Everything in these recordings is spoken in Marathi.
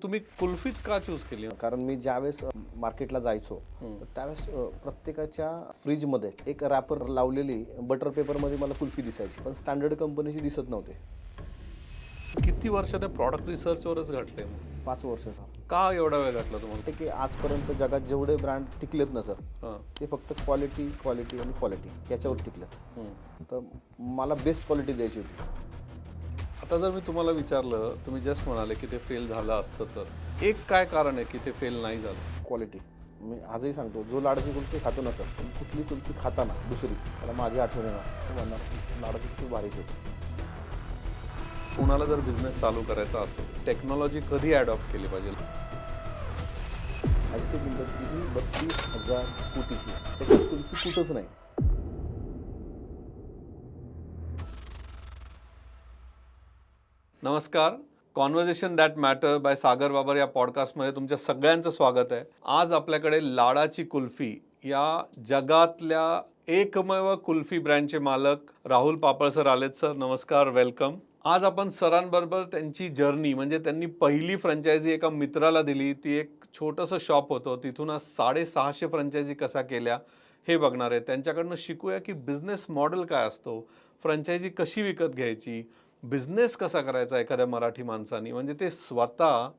तुम्ही कुल्फीच का चूज केली? कारण मी ज्यावेळेस मार्केटला जायचो तर त्यावेळेस प्रत्येकाच्या फ्रीजमध्ये एक रॅपर लावलेली बटर पेपरमध्ये मला कुल्फी दिसायची, पण स्टँडर्ड कंपनीची दिसत नव्हते. किती वर्ष त्या प्रॉडक्ट रिसर्चवरच घातले? 5 वर्षाचा का एवढा वेळ घातला तुम्हाला? ते की आजपर्यंत जगात जेवढे ब्रँड टिकलेत ना सर, हां. ते फक्त क्वालिटी क्वालिटी आणि क्वालिटी याच्यावर टिकलेत. तर मला बेस्ट क्वालिटी द्यायची होती. आता जर मी तुम्हाला विचारलं, तुम्ही जस्ट म्हणाले की ते फेल झालं असतं, तर एक काय कारण आहे की ते फेल नाही झालं? क्वालिटी मी आजही सांगतो, जो लाडाची कुल्फी खातो ना सर, पण कुठली कुल्फी खाताना दुसरी त्याला माझी आठवण येणार, तो म्हणणार लाडाची कुल्फी भारीच होती. कोणाला जर बिझनेस चालू करायचा असेल, टेक्नॉलॉजी कधी अडॉप्ट केली पाहिजे? आजची इंडस्ट्री ही 32,000 कोटीची, त्याच्यात कुल्फी कुठंच नाही. नमस्कार. कॉन्व्हर्सेशन दॅट मॅटर बाय सागर बाबर या पॉडकास्टमध्ये तुमच्या सगळ्यांचं स्वागत आहे. आज आपल्याकडे लाडाची कुल्फी या जगातल्या एकमेव कुल्फी ब्रँडचे मालक राहुल पापळ सर आलेत. सर नमस्कार, वेलकम. आज आपण सरांबरोबर त्यांची जर्नी, म्हणजे त्यांनी पहिली फ्रँचायझी एका मित्राला दिली, ती एक छोटंसं शॉप होतं, तिथून आज 650 फ्रँचायझी कसा केल्या हे बघणार आहे. त्यांच्याकडनं शिकूया की बिझनेस मॉडेल काय असतो, फ्रँचायझी कशी विकत घ्यायची, बिझनेस कसा करायचा एखाद्या मराठी माणसानी. म्हणजे ते स्वतः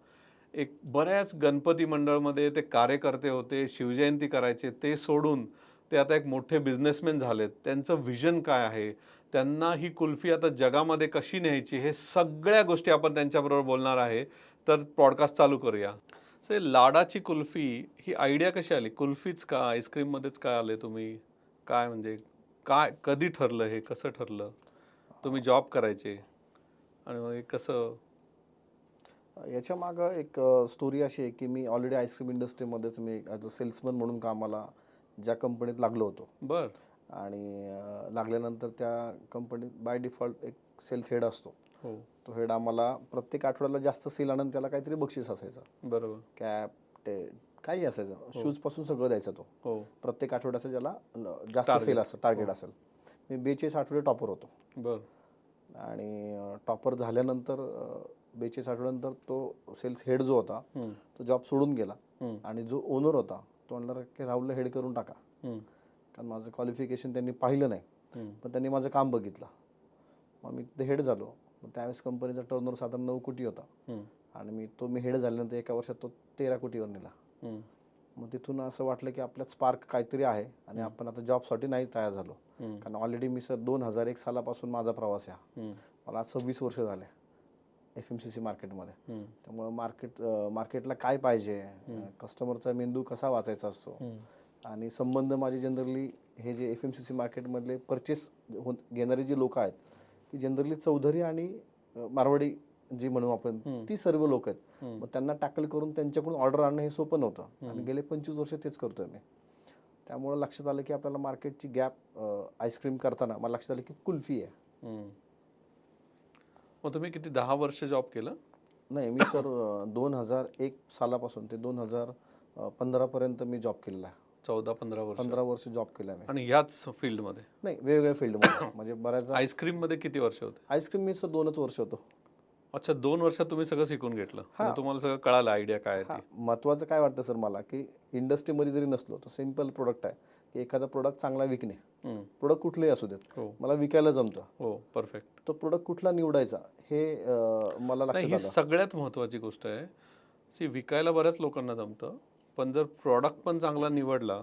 एक बऱ्याच गणपती मंडळमध्ये ते कार्यकर्ते होते, शिवजयंती करायचे, ते सोडून ते आता एक मोठे बिझनेसमॅन झालेत. त्यांचं विजन काय आहे, त्यांना ही कुल्फी आता जगामध्ये कशी न्यायची, हे सगळ्या गोष्टी आपण त्यांच्याबरोबर बोलणार आहे. तर पॉडकास्ट चालू करूया. तर लाडाची कुल्फी ही आयडिया कशी आली? कुल्फीच का, आईस्क्रीममध्येच काय आले तुम्ही? काय म्हणजे काय, कधी ठरलं हे, कसं ठरलं? तुम्ही जॉब करायचे आणि मग हे कसं? याच्या मागं एक स्टोरी अशी आहे की मी ऑलरेडी आईस्क्रीम इंडस्ट्रीमध्येच मी ॲज अ सेल्समन म्हणून कामाला ज्या कंपनीत लागलो होतो. बर. आणि लागल्यानंतर त्या कंपनीत बाय डिफॉल्ट एक सेल्स हेड असतो. हो. तो हेड आम्हाला प्रत्येक आठवड्याला जास्त सेल आणून त्याला काहीतरी बक्षीस असायचं. बरोबर. कॅप, ते काही असायचं, हो. शूजपासून सगळं द्यायचा तो. हो. प्रत्येक आठवड्याचं ज्याला जास्त Target. सेल असतं, टार्गेट हो. असेल. मी 42 आठवडे टॉपर होतो. बर. आणि टॉपर झाल्यानंतर 42 आठवड्यानंतर तो सेल्स हेड जो होता तो जॉब सोडून गेला. आणि जो ओनर होता तो म्हणला की राहुलला हेड करून टाका, कारण माझं क्वालिफिकेशन त्यांनी पाहिलं नाही, पण त्यांनी माझं काम बघितलं. मग मी ते हेड झालो. मग त्यावेळेस कंपनीचा टर्नओव्हर साधारण 9 कोटी होता. आणि मी हेड झाल्यानंतर एका वर्षात तो 13 कोटीवर नेला. मग तिथून असं वाटलं की आपल्यात स्पार्क काहीतरी आहे आणि आपण आता जॉबसाठी नाही तयार झालो. कारण ऑलरेडी मी सर 2001 सालापासून माझा प्रवास आहे. मला 26 वर्ष झाले FMCG मार्केटमध्ये. त्यामुळे मार्केटला काय पाहिजे, कस्टमरचा मेंदू कसा वाचायचा असतो, आणि संबंध माझे जनरली हे जे FMCG मार्केटमधले परचेस घेणारे जी लोक आहेत ती जनरली चौधरी आणि मारवाडी जी म्हणू आपण, ती सर्व लोक आहेत. मग त्यांना टॅकल करून त्यांच्याकडून ऑर्डर आणणं हे सोपं नव्हतं. आणि गेले 25 वर्ष तेच करतोय मी. त्यामुळे लक्षात आलं की आपल्याला मार्केटची गॅप आईस्क्रीम करताना मला लक्षात आलं की कुल्फी आहे. मग तुम्ही किती 10 वर्ष जॉब केलं? नाही, मी सर 2001 सालापासून ते 2015 पर्यंत मी जॉब केलेला आहे. 14-15 वर्ष. 15 वर्ष जॉब केला मी. आणि ह्याच फील्डमध्ये? नाही, वेगवेगळ्या फील्डमध्ये. म्हणजे बऱ्याच आईस्क्रीममध्ये किती वर्ष होते? आईस्क्रीम मी सर 2च वर्ष होतो. अच्छा, 2 वर्षात तुम्ही सगळं शिकून घेतलं? म्हणजे तुम्हाला सगळं कळालं, आयडिया काय आहे ती? महत्त्वाचं काय वाटतं सर मला की इंडस्ट्रीमध्ये जरी नसलो तर सिम्पल प्रोडक्ट आहे की एखादा प्रोडक्ट चांगला विकणे. प्रोडक्ट कुठलेही असू देत, हो. मला विकायला जमतं. हो, परफेक्ट. तो प्रोडक्ट कुठला निवडायचा हे मला नाही, लक्षात ही आलं. सगळ्यात महत्त्वाची गोष्ट आहे. विकायला बऱ्याच लोकांना जमतं, पण जर प्रॉडक्ट पण चांगला निवडला,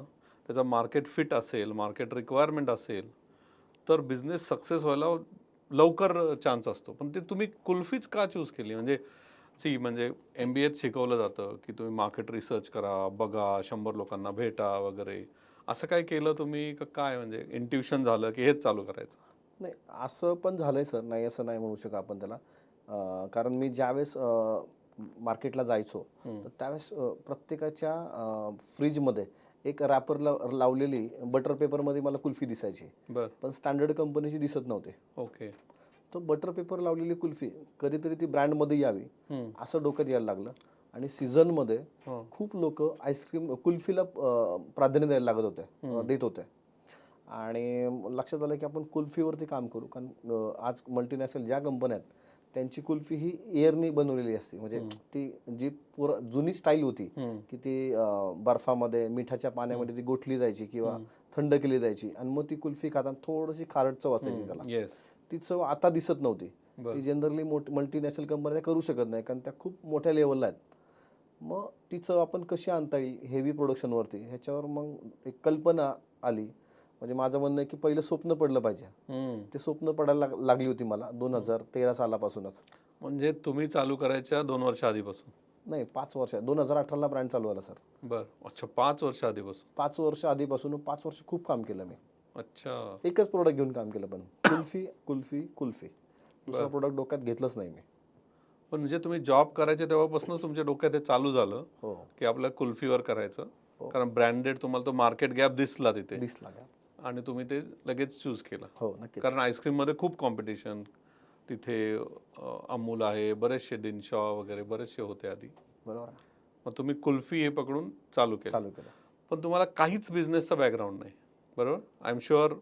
त्याचा मार्केट फिट असेल, मार्केट रिक्वायरमेंट असेल, तर बिझनेस सक्सेस व्हायला लवकर चान्स असतो. पण ते तुम्ही कुल्फीच का चूज केली? म्हणजे MBAत शिकवलं जातं की तुम्ही मार्केट रिसर्च करा, बघा, 100 लोकांना भेटा वगैरे. असं काय केलं तुम्ही का काय, म्हणजे इंट्युशन झालं की हेच चालू करायचं? नाही, असं पण झालंय सर, नाही असं नाही म्हणू शकत आपण त्याला. कारण मी ज्यावेळेस मार्केटला जायचो तर त्यावेळेस प्रत्येकाच्या फ्रीजमध्ये एक रॅपर लावलेली बटर पेपरमध्ये मला कुल्फी दिसायची, बर. पण स्टँडर्ड कंपनीची दिसत नव्हते. ओके. तो बटर पेपर लावलेली कुल्फी कधीतरी ती ब्रँडमध्ये यावी असं डोक्यात यायला लागलं. आणि सीझनमध्ये खूप लोक आईस्क्रीम कुल्फीला प्राधान्य द्यायला लागत होते, देत होते. आणि लक्षात आलं की आपण कुल्फीवरती काम करू, कारण आज मल्टीनॅशनल ज्या कंपन्या आहेत त्यांची कुल्फी ही एअरनी बनवलेली असते, म्हणजे ती जी जुनी स्टाईल होती की ती बर्फामध्ये मिठाच्या पाण्यामध्ये ती गोठली जायची किंवा थंड केली जायची आणि मग ती कुल्फी खाताना थोडीशी खारट चव असायची त्याला. येस. ती चव आता दिसत नव्हती. ती जनरली मल्टीनॅशनल कंपन्या करू शकत नाही कारण त्या खूप मोठ्या लेवलला आहेत. मग ती चव आपण कशी आणता येईल हेवी प्रोडक्शनवरती, ह्याच्यावर मग एक कल्पना आली. म्हणजे माझं म्हणणं आहे की पहिलं स्वप्न पडलं पाहिजे. ते स्वप्न पडायला लागली होती मला 2013 सालापासूनच. म्हणजे तुम्ही चालू करायच्या 2 वर्ष आधीपासून? नाही, 5 वर्ष. 2018ला ब्रँड चालू झाला सर. बरं. अच्छा, 5 वर्ष आधीपासून. 5 वर्ष आधीपासून 5 वर्ष खूप काम केलं मी. अच्छा. एकच प्रोडक्ट घेऊन काम केलं, पण कुल्फी कुल्फी कुल्फी. दुसरा प्रोडक्ट डोक्यात घेतलंच नाही मी. पण म्हणजे तुम्ही जॉब करायचे तेव्हापासूनच तुमच्या डोक्यात हे चालू झालं हो, की आपल्याला कुल्फीवर करायचं, कारण ब्रँडेड तुम्हाला तो मार्केट गॅप दिसला तिथे दिसला. आणि तुम्ही ते लगेच चूज केलं. हो, नक्कीच. कारण आईस्क्रीममध्ये खूप कॉम्पिटिशन तिथे, अमूल आहे, बरेचसे डिनशॉ वगैरे बरेचसे होते आधी. बरोबर आहे. मग तुम्ही कुल्फी हे पकडून चालू केलं. पण तुम्हाला काहीच बिझनेसचा बॅकग्राऊंड नाही, बरोबर? आय एम शुअर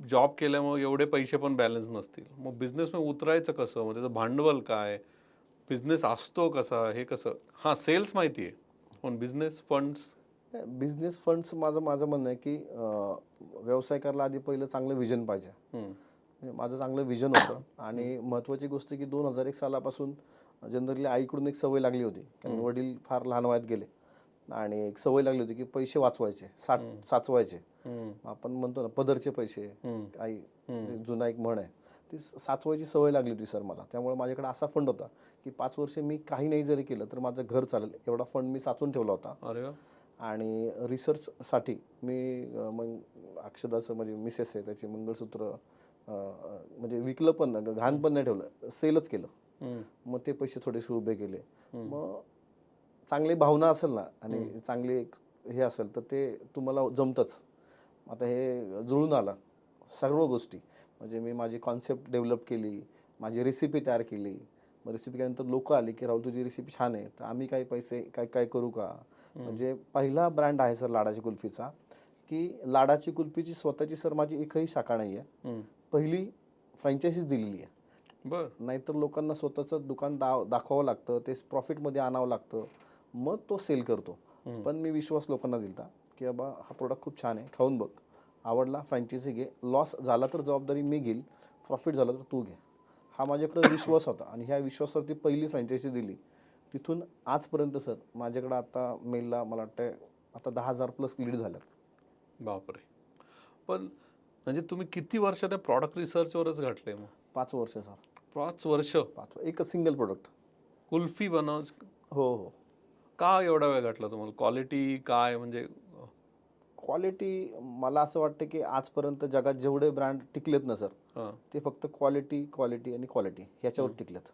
जॉब केल्यामुळे एवढे पैसे पण बॅलन्स नसतील. मग बिझनेसमध्ये उतरायचं कसं? मग त्याचं भांडवल काय, बिझनेस असतो कसा, हे कसं? हां, सेल्स माहिती आहे, पण बिझनेस फंड्स? बिझनेस फंड्स माझं म्हणणं आहे की व्यवसाय करायला आधी पहिलं चांगलं विजन पाहिजे. म्हणजे माझं चांगलं विजन होतं आणि महत्त्वाची गोष्ट की 2001 सालापासून जनरली आईकडून एक सवय लागली होती, कारण वडील फार लहान वयात गेले आणि एक सवय लागली होती की पैसे वाचवायचे, साचवायचे. आपण म्हणतो ना पदरचे पैसे, आई जुना एक म्हण आहे, ती साचवायची सवय लागली होती सर मला. त्यामुळे माझ्याकडे असा फंड होता की 5 वर्ष मी काही नाही जरी केलं तर माझं घर चालेल एवढा फंड मी साचून ठेवला होता. अरे वा. आणि रिसर्चसाठी मी मग अक्षदाचं म्हणजे मिसेस आहे त्याचे मंगळसूत्र म्हणजे विकलं पण ना, घाण पण नाही ठेवलं, सेलच केलं. मग ते पैसे थोडेसे उभे केले. मग चांगली भावना असेल ना आणि चांगली एक हे असेल तर ते तुम्हाला जमतंच. आता हे जुळून आलं सर्व गोष्टी. म्हणजे मी माझी कॉन्सेप्ट डेव्हलप केली, माझी रेसिपी तयार केली. मग रेसिपी केल्यानंतर लोक आली की राहुल तुझी रेसिपी छान आहे, तर आम्ही काही पैसे काय करू का. म्हणजे पहिला ब्रँड आहे सर लाडाची कुल्फीचा, की लाडाची कुल्फीची स्वतःची सर माझी एकही शाखा नाही आहे. पहिली फ्रँचायझीच दिलेली आहे. बरं. नाहीतर लोकांना स्वतःचं दुकान दाखवावं लागतं, ते प्रॉफिटमध्ये आणावं लागतं, मग तो सेल करतो. पण मी विश्वास लोकांना दिला की बाबा हा प्रोडक्ट खूप छान आहे, खाऊन बघ, आवडला फ्रँचायझी घे, लॉस झाला तर जबाबदारी मी घेईल, प्रॉफिट झालं तर तू घे. हा माझ्याकडे विश्वास होता आणि ह्या विश्वासावरती पहिली फ्रँचायझी दिली. तिथून आजपर्यंत सर माझ्याकडे आता मेलला मला वाटतं आता 10,000 प्लस लीड झाल्यात. बापरे. पण म्हणजे तुम्ही किती वर्ष त्या प्रॉडक्ट रिसर्चवरच घातले मग? 5 वर्ष सर. 5 वर्ष? 5 एकच सिंगल प्रोडक्ट. कुल्फी बनव. हो हो. का एवढा वेळ घातला तुम्हाला? क्वालिटी काय म्हणजे? क्वालिटी मला असं वाटतं की आजपर्यंत जगात जेवढे ब्रँड टिकलेत ना सर, ते फक्त क्वालिटी क्वालिटी आणि क्वालिटी ह्याच्यावर टिकलेत.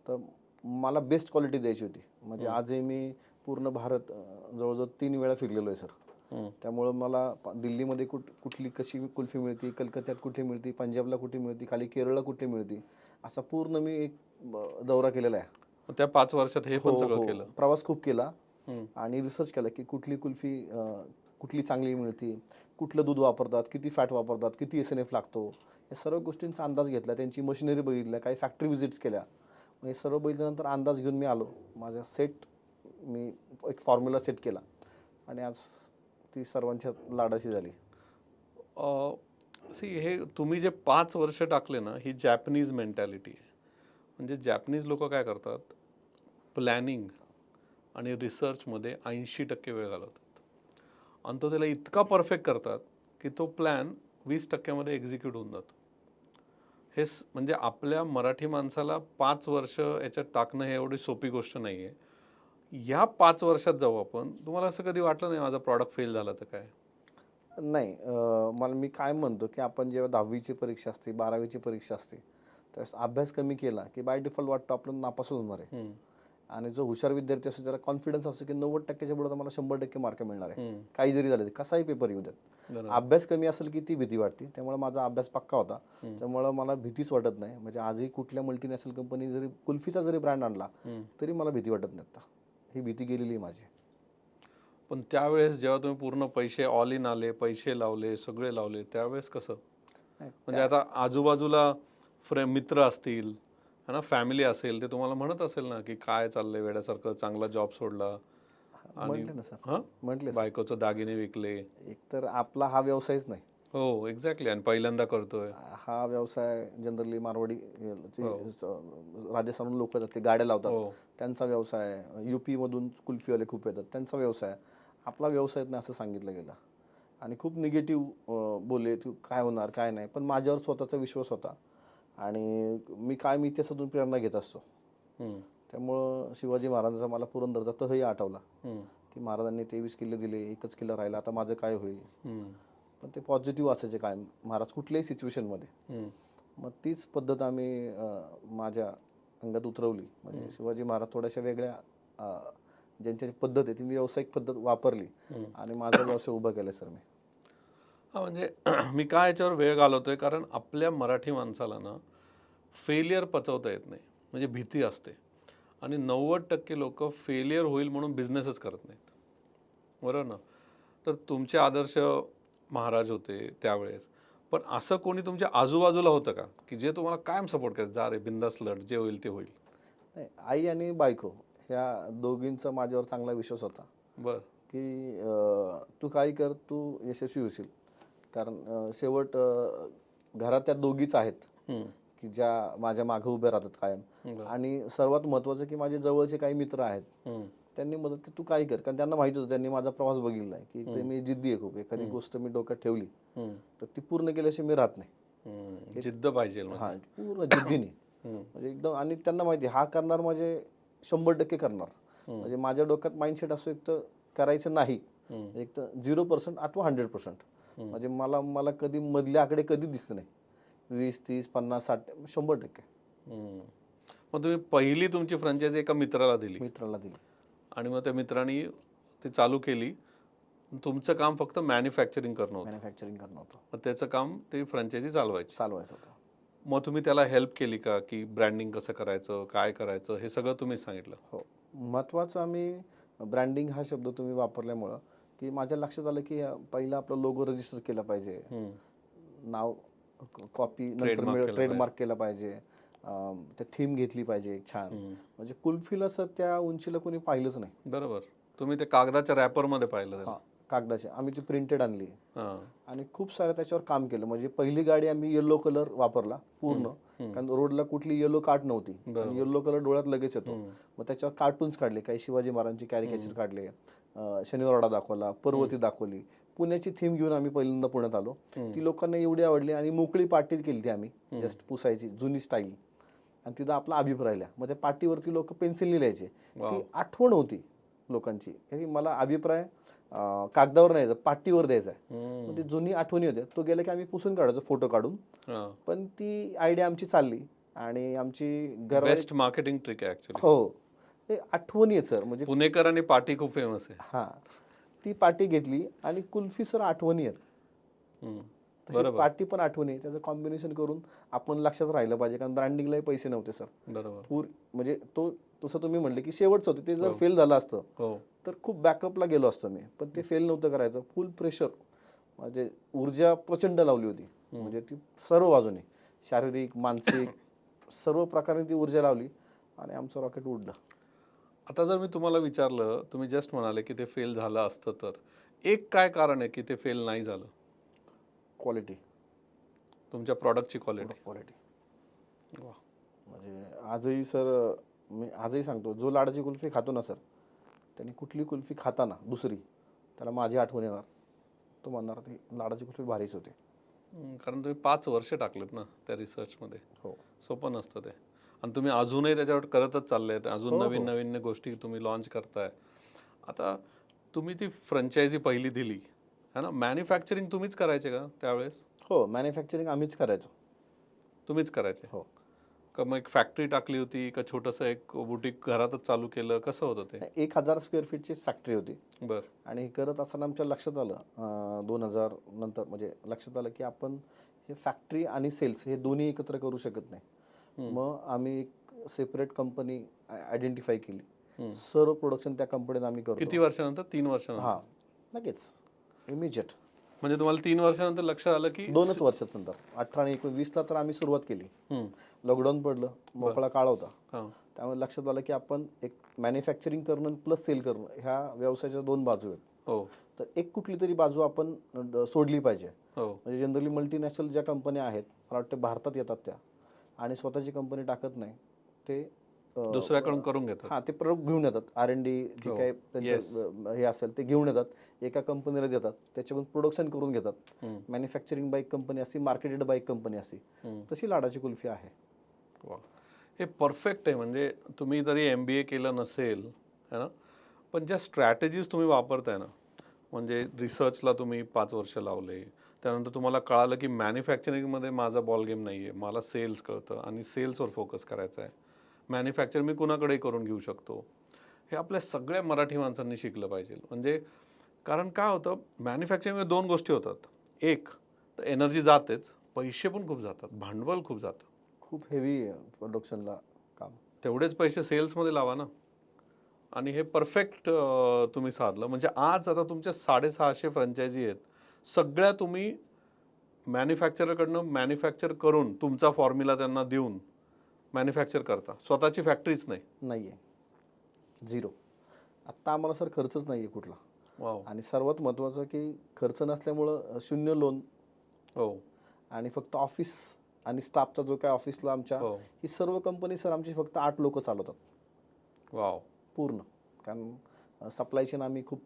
तर मला बेस्ट क्वालिटी द्यायची होती. म्हणजे आजही मी पूर्ण भारत जवळजवळ 3 वेळा फिरलेलो आहे सर. त्यामुळं मला दिल्लीमध्ये कुठली कशी कुल्फी मिळते, कलकत्त्यात कुठे मिळते, पंजाबला कुठे मिळते, खाली केरळला कुठे मिळते, असा पूर्ण मी एक दौरा केलेला आहे. त्या 5 वर्षात हे पण सगळं केलं? प्रवास खूप केला आणि रिसर्च केला की कुठली कुल्फी कुठली चांगली मिळते, कुठलं दूध वापरतात, किती फॅट वापरतात, किती SNF लागतो, या सर्व गोष्टींचा अंदाज घेतला. त्यांची मशिनरी बघितल्या, काही फॅक्टरी व्हिजिट्स केल्या. हे सर्व बघितल्यानंतर अंदाज घेऊन मी आलो. माझा मी एक फॉर्म्युला सेट केला आणि आज ती सर्वांच्या लाडाची झाली. हे तुम्ही जे 5 वर्ष टाकले ना, ही जॅपनीज मेंटॅलिटी आहे. म्हणजे जॅपनीज लोक काय करतात, प्लॅनिंग आणि रिसर्चमध्ये 80% वेळ घालवतात आणि तो त्याला इतका परफेक्ट करतात की तो प्लॅन 20% एक्झिक्यूट होऊन जातो. म्हणजे आपल्या मराठी माणसाला 5 वर्ष याच्यात टाकणं हे एवढी सोपी गोष्ट नाही आहे. या 5 वर्षात जाऊ आपण, तुम्हाला असं कधी वाटलं नाही माझा प्रॉडक्ट फेल झाला तर काय? नाही, मी काय म्हणतो की आपण जेव्हा 10वीची परीक्षा असते, 12वीची परीक्षा असते, त्यावेळेस अभ्यास कमी केला की बाय डिफॉल्ट वाटतं आपलं नापासच होणार आहे. आणि जो हुशार विद्यार्थी असतो त्याला कॉन्फिडन्स असतो की 90%च्या पुढे मला 100% मार्क मिळणार आहे, काही जरी झालं कसाही पेपर येऊ देत. अभ्यास कमी असेल की ती भीती वाटते. त्यामुळे माझा अभ्यास पक्का होता, त्यामुळे मला भीतीच वाटत नाही. म्हणजे आजही कुठल्या मल्टीनॅशनल कंपनी जरी कुल्फीचा जरी ब्रँड आणला तरी मला भीती वाटत नाही. आता ही भीती गेलेली आहे माझी. पण त्यावेळेस जेव्हा तुम्ही पूर्ण पैसे ऑल इन आले, पैसे लावले, सगळे लावले, त्यावेळेस कसं? म्हणजे आता आजूबाजूला मित्र असतील, है ना फॅमिली असेल ते तुम्हाला म्हणत असेल ना की काय चाललंय वेड्यासारखं, चांगला जॉब सोडला आणि म्हटले ना सर, हां म्हटले सर. बायकोचं दागिने विकले. एकतर आपला हा व्यवसायच नाही. हो एक्झॅक्टली आणि पहिल्यांदा करतोय. हा व्यवसाय जनरली मारवाडी हो. राजस्थानहून लोक येतात, ते गाड्या लावतात, हो. त्यांचा व्यवसाय आहे. UP मधून कुल्फीवाले खूप येतात, त्यांचा व्यवसाय आहे. आपला व्यवसाय नाही असं सांगितलं गेलं आणि खूप निगेटिव्ह बोलले, तू काय होणार काय नाही. पण माझ्यावर स्वतःचा विश्वास होता आणि मी इतिहासातून प्रेरणा घेत असतो. हम्म. त्यामुळं शिवाजी महाराजांचा मला पुरंदरचा तहही आठवला हम्म. की महाराजांनी 23 किल्ले दिले, एकच किल्ला राहिला, आता माझं काय होईल. हम्म. पण ते पॉझिटिव्ह असायचे कायम महाराज कुठल्याही सिच्युएशनमध्ये. हम्म. मग तीच पद्धत आम्ही माझ्या अंगात उतरवली. म्हणजे शिवाजी महाराज थोड्याशा वेगळ्या ज्यांची पद्धत आहे ती मी व्यावसायिक पद्धत वापरली आणि माझा व्यवसाय उभा केला सर मी. हा म्हणजे मी काय याच्यावर वेळ घालवतोय कारण आपल्या मराठी माणसाला ना फेलियर पचवता येत नाही, म्हणजे भीती असते आणि 90% लोक फेलियर होईल म्हणून बिझनेसच करत नाहीत, बरोबर ना. तर तुमचे आदर्श महाराज होते त्यावेळेस, पण असं कोणी तुमच्या आजूबाजूला होतं का की जे तुम्हाला कायम सपोर्ट करायचं, जा रे बिंदास लढ, जे होईल ते होईल. नाही, आई आणि बायको ह्या दोघींचा माझ्यावर चांगला विश्वास होता बर. की तू काही कर, तू यशस्वी होशील. कारण शेवट घरात त्या दोघीच आहेत की ज्या माझ्या मागे उभे राहतात कायम. आणि सर्वात महत्त्वाचं की माझे जवळचे काही मित्र आहेत, त्यांनी मदत की तू काय कर. कारण त्यांना माहिती होतं, त्यांनी माझा प्रवास बघितला आहे की ते मी जिद्दी आहे खूप. एखादी गोष्ट मी डोक्यात ठेवली तर ती पूर्ण केल्याशिवाय मी राहत नाही. जिद्द पाहिजे हा, पूर्ण जिद्दीने म्हणजे एकदम. आणि त्यांना माहिती हा करणार म्हणजे 100% करणार. म्हणजे माझ्या डोक्यात माइंडसेट असतो, एक तर करायचं नाही, एक तर 0% अथवा 100%. म्हणजे मला कधी मधल्या आकडे कधी दिसले नाही. 20, 30, 50, 60, 100%. मग तुम्ही पहिली तुमची फ्रँचायझी एका मित्राला दिली मित्राला दिली. आणि मग त्या मित्रांनी ती चालू केली. तुमचं काम फक्त मॅन्युफॅक्चरिंग करणं होतं, मॅन्युफॅक्चरिंग करणं होतं, मग त्याचं काम ते फ्रँचायझी चालवायची. चालवायचं होतं. मग तुम्ही त्याला हेल्प केली का की ब्रँडिंग कसं करायचं, काय करायचं, हे सगळं तुम्हीच सांगितलं. हो, महत्त्वाचं आम्ही ब्रँडिंग हा शब्द तुम्ही वापरल्यामुळं की माझ्या लक्षात आलं की पहिला आपला लोगो रजिस्टर केला पाहिजे, नाव कॉपी नंतर ट्रेडमार्क केला पाहिजे, त्या थीम घेतली पाहिजे एक छान. म्हणजे कुल्फीला सर त्या उंचीला कोणी पाहिलंच नाही. बरोबर. तुम्ही ते कागदाच्या रॅपरमध्ये पाहिलं त्याला. कागदाची आम्ही ती प्रिंटेड आणली हां. आणि खूप सारं त्याच्यावर काम केलं. म्हणजे पहिली गाडी आम्ही येलो कलर वापरला पूर्ण, कारण रोडला कुठली येलो कार्ट नव्हती. येलो कलर डोळ्यात लगेच येतो. मग त्याच्यावर कार्टून्स काढले, काही शिवाजी महाराजांची कॅरिकेचर काढले, शनिवारवाडा दाखवला, पर्वती दाखवली. पुण्याची थीम घेऊन आम्ही पहिल्यांदा पुण्यात आलो. ती लोकांना एवढी आवडली आणि मोकळी पाटी केली ती आम्ही, जस्ट पुसायची जुनी स्टाईल. आणि तिथं आपला अभिप्राय लिहा. मग त्या पाटीवरती लोक पेन्सिलने लिहायचे. ती आठवण होती लोकांची की मला अभिप्राय कागदावर नाही द्यायचा, पाटीवर द्यायचा आहे. मग ती जुनी आठवणी होत्या. तो गेला की आम्ही पुसून काढायचो फोटो काढून. पण ती आयडिया आमची चालली आणि आमची बेस्ट मार्केटिंग ट्रिक आहे ऍक्च्युली. हो, ते आठवणी आहेत सर. म्हणजे पुणेकर आणि पाटी खूप फेमस आहे. हा, ती पाटी घेतली आणि कुल्फी सर आठवणी आहेत. तशी पाटी पण आठवणी, त्याचं कॉम्बिनेशन करून आपण लक्षात राहिलं पाहिजे. कारण ब्रँडिंगलाही पैसे नव्हते सर. बरोबर. म्हणजे तो तसं तुम्ही म्हणले की शेवटचं होतं, ते जर फेल झालं असतं तर खूप बॅकअपला गेलो असतो मी. पण ते फेल नव्हतं करायचं. फुल प्रेशर, म्हणजे ऊर्जा प्रचंड लावली होती. म्हणजे ती सर्व बाजूने शारीरिक मानसिक सर्व प्रकारे ती ऊर्जा लावली आणि आमचं रॉकेट उडलं. आता जर मी तुम्हाला विचारलं, तुम्ही जस्ट म्हणाले की ते फेल झालं असतं, तर एक काय कारण आहे की ते फेल नाही झालं? क्वालिटी, तुमच्या प्रॉडक्टची क्वालिटी. म्हणजे आजही सर, मी आजही सांगतो, जो लाडाची कुल्फी खातो ना सर, त्यांनी कुठली कुल्फी खाताना दुसरी त्याला माझी आठवण येणार. तो म्हणणार ती लाडाची कुल्फी भारीच होते. कारण तुम्ही 5 वर्ष टाकलेत ना त्या रिसर्चमध्ये. हो, सोपं नसतं ते. आणि तुम्ही अजूनही त्याच्यावर करतच चाललेत. अजून नवीन नवीन गोष्टी तुम्ही लॉन्च करताय. आता तुम्ही ती फ्रँचायझी पहिली दिली है ना, मॅन्युफॅक्चरिंग तुम्हीच करायचे का त्यावेळेस? हो, मॅन्युफॅक्चरिंग आम्हीच करायचो. तुम्हीच करायचे? हो. का मग एक फॅक्टरी टाकली होती का छोटंसं एक बुटीक घरातच चालू केलं, कसं होतं ते? 1000 स्क्वेअर फीटची फॅक्टरी होती. बरं. आणि हे करत असताना आमच्या लक्षात आलं 2000 नंतर, म्हणजे लक्षात आलं की आपण हे फॅक्टरी आणि सेल्स हे दोन्ही एकत्र करू शकत नाही. मग आम्ही एक सेपरेट कंपनी आयडेंटिफाय केली. सर्व प्रोडक्शन त्या कंपनीत आम्ही करतो. किती वर्षानंतर? 3 वर्षानंतर? हां, लगेच इमिजिएट. म्हणजे तुम्हाला 3 वर्षानंतर लक्षात आलं की 2च वर्षात नंतर 18 आणि 19ला तर आम्ही सुरुवात केली. हम्म, लॉकडाऊन पडलं, मोकळा काळ होता. हां, त्यामुळे लक्षात आलं की आपण एक मॅन्युफॅक्चरिंग करणं प्लस सेल करणं ह्या व्यवसायाच्या 2 बाजू आहेत. हो तर एक कुठली तरी बाजू आपण सोडली पाहिजे. हो म्हणजे जनरली मल्टीनॅशनल ज्या कंपन्या आहेत, मला वाटतं भारतात येतात त्या आणि स्वतःची कंपनी टाकत नाही. ते दुसऱ्याकडून करून घेतात. हां, ते प्रोडक्ट घेऊन येतात. R&D जे हो. काही Yes. त्यांचं हे असेल ते घेऊन येतात. एका कंपनीला देतात. त्याच्याकडून प्रोडक्शन करून घेतात. हम्म, मॅन्युफॅक्चरिंग बाईक कंपनी असते, मार्केटेड बाईक कंपनी असते. हम्म. तशी लाडाची कुल्फी आहे. वा, हे परफेक्ट आहे. म्हणजे तुम्ही जरी MBA केलं नसेल है ना, पण ज्या स्ट्रॅटेजीज तुम्ही वापरताय ना, म्हणजे रिसर्चला तुम्ही 5 वर्ष लावले, त्यानंतर तुम्हाला कळालं की मॅन्युफॅक्चरिंगमध्ये माझा बॉल गेम नाही आहे, मला सेल्स कळतं आणि सेल्सवर फोकस करायचा आहे. मॅन्युफॅक्चर मी कुणाकडेही करून घेऊ शकतो. हे आपल्या सगळ्या मराठी माणसांनी शिकलं पाहिजे. म्हणजे कारण काय होतं, मॅन्युफॅक्चरिंगमध्ये 2 गोष्टी होतात. एक तर एनर्जी जातेच, पैसे पण खूप जातात, भांडवल खूप जातं. खूप हेवी प्रोडक्शनला काम. तेवढेच पैसे सेल्समध्ये लावा ना. आणि हे परफेक्ट तुम्ही साधलं. म्हणजे आज आता तुमच्या 650 फ्रँचायझी आहेत. सगळ्या तुम्ही मॅन्युफॅक्चररकडनं मॅन्युफॅक्चर करून तुमचा फॉर्म्युला त्यांना देऊन मॅन्युफॅक्चर करता. स्वतःची फॅक्टरीच नाही. नाही आहे. 0. आत्ता आम्हाला सर खर्चच नाही आहे कुठला. वाव. आणि सर्वात महत्त्वाचं की खर्च नसल्यामुळं 0 लोन हो आणि फक्त ऑफिस आणि स्टाफचा जो काय ऑफिसला आमच्या, हो. ही सर्व कंपनी सर आमची फक्त 8 लोकं चालवतात वाव. पूर्ण. कारण सप्लाय चेन आम्ही खूप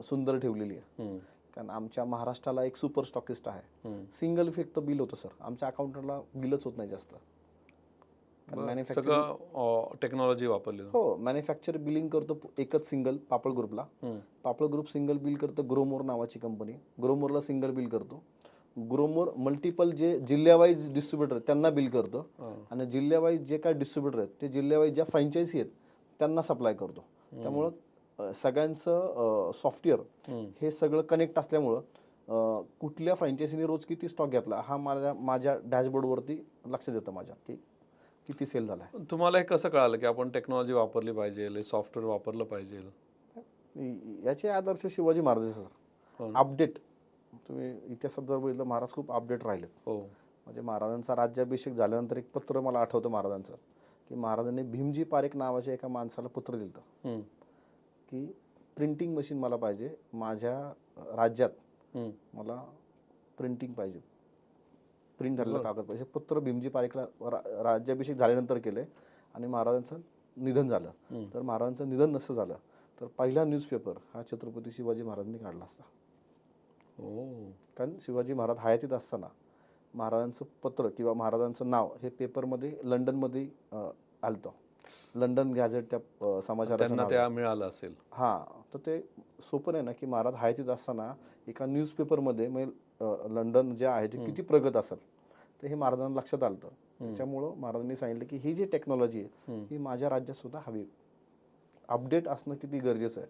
सुंदर ठेवलेली आहे. हम्म, कारण आमच्या महाराष्ट्राला एक सुपर स्टॉकिस्ट आहे. हम्म. सिंगल फक्त बिल होतं सर. आमच्या अकाउंटला बिलच होत नाही जास्त. कारण बरं, मॅन्युफॅक्चरिंग सगळं टेक्नॉलॉजी वापरली. हो, मॅन्युफॅक्चर बिलिंग करतो एकच सिंगल पापड ग्रुपला. हम्म, पापड ग्रुप सिंगल बिल करतं ग्रोमोर नावाची कंपनी. ग्रोमोरला सिंगल बिल करतो. ग्रोमोर मल्टिपल जे जिल्ह्यावाईज डिस्ट्रीब्युटर त्यांना बिल करतं. हां. आणि जिल्ह्यावाईज जे काय डिस्ट्रीब्युटर आहेत ते जिल्ह्यावाईज ज्या फ्रँचायझी आहेत त्यांना सप्लाय करतो. त्यामुळं सगळ्यांचं सॉफ्टवेअर हम्म. हे सगळं कनेक्ट असल्यामुळं कुठल्या फ्रँचायझीने रोज किती स्टॉक घेतला हा माझ्या डॅशबोर्डवरती लक्षात येतं माझ्या की किती सेल झाला आहे. तुम्हाला हे कसं कळालं की आपण टेक्नॉलॉजी वापरली पाहिजे, हे सॉफ्टवेअर वापरलं पाहिजे? याचे आदर्श शिवाजी महाराज हो सर. ना? अपडेट तुम्ही इतिहासात जर बघितलं महाराज खूप अपडेट राहिलेत. हो. म्हणजे महाराजांचा राज्याभिषेक झाल्यानंतर एक पत्र मला आठवतं महाराजांचं की महाराजांनी भीमजी पारेख नावाच्या एका माणसाला पत्र दिलं हम्म, की प्रिंटिंग मशीन मला पाहिजे माझ्या राज्यात. हम्म. मला प्रिंटिंग पाहिजे, प्रिंट झालेलं कागद पाहिजे. पत्र भीमजी पारेखला राज्याभिषेक झाल्यानंतर केले आणि महाराजांचं निधन झालं. तर महाराजांचं निधन नसतं झालं तर पहिला न्यूजपेपर हा छत्रपती शिवाजी महाराजांनी काढला असता. हो. कारण शिवाजी महाराज हयातीत असताना महाराजांचं पत्र किंवा महाराजांचं नाव हे पेपरमध्ये लंडनमध्ये आलतं. लंडन गॅझेट त्या समाचाराचं त्यांना नाव त्या मिळालं असेल. हां, तर ते सोपं नाही ना की महाराज हयातीत असताना एका न्यूजपेपरमध्ये म्हणजे लंडन जे आहे ते किती प्रगत असेल तर हे महाराजांना लक्षात आलं. त्याच्यामुळं महाराजांनी सांगितलं की ही जी टेक्नॉलॉजी आहे ही माझ्या राज्यात सुद्धा हवी. अपडेट असणं किती गरजेचं आहे.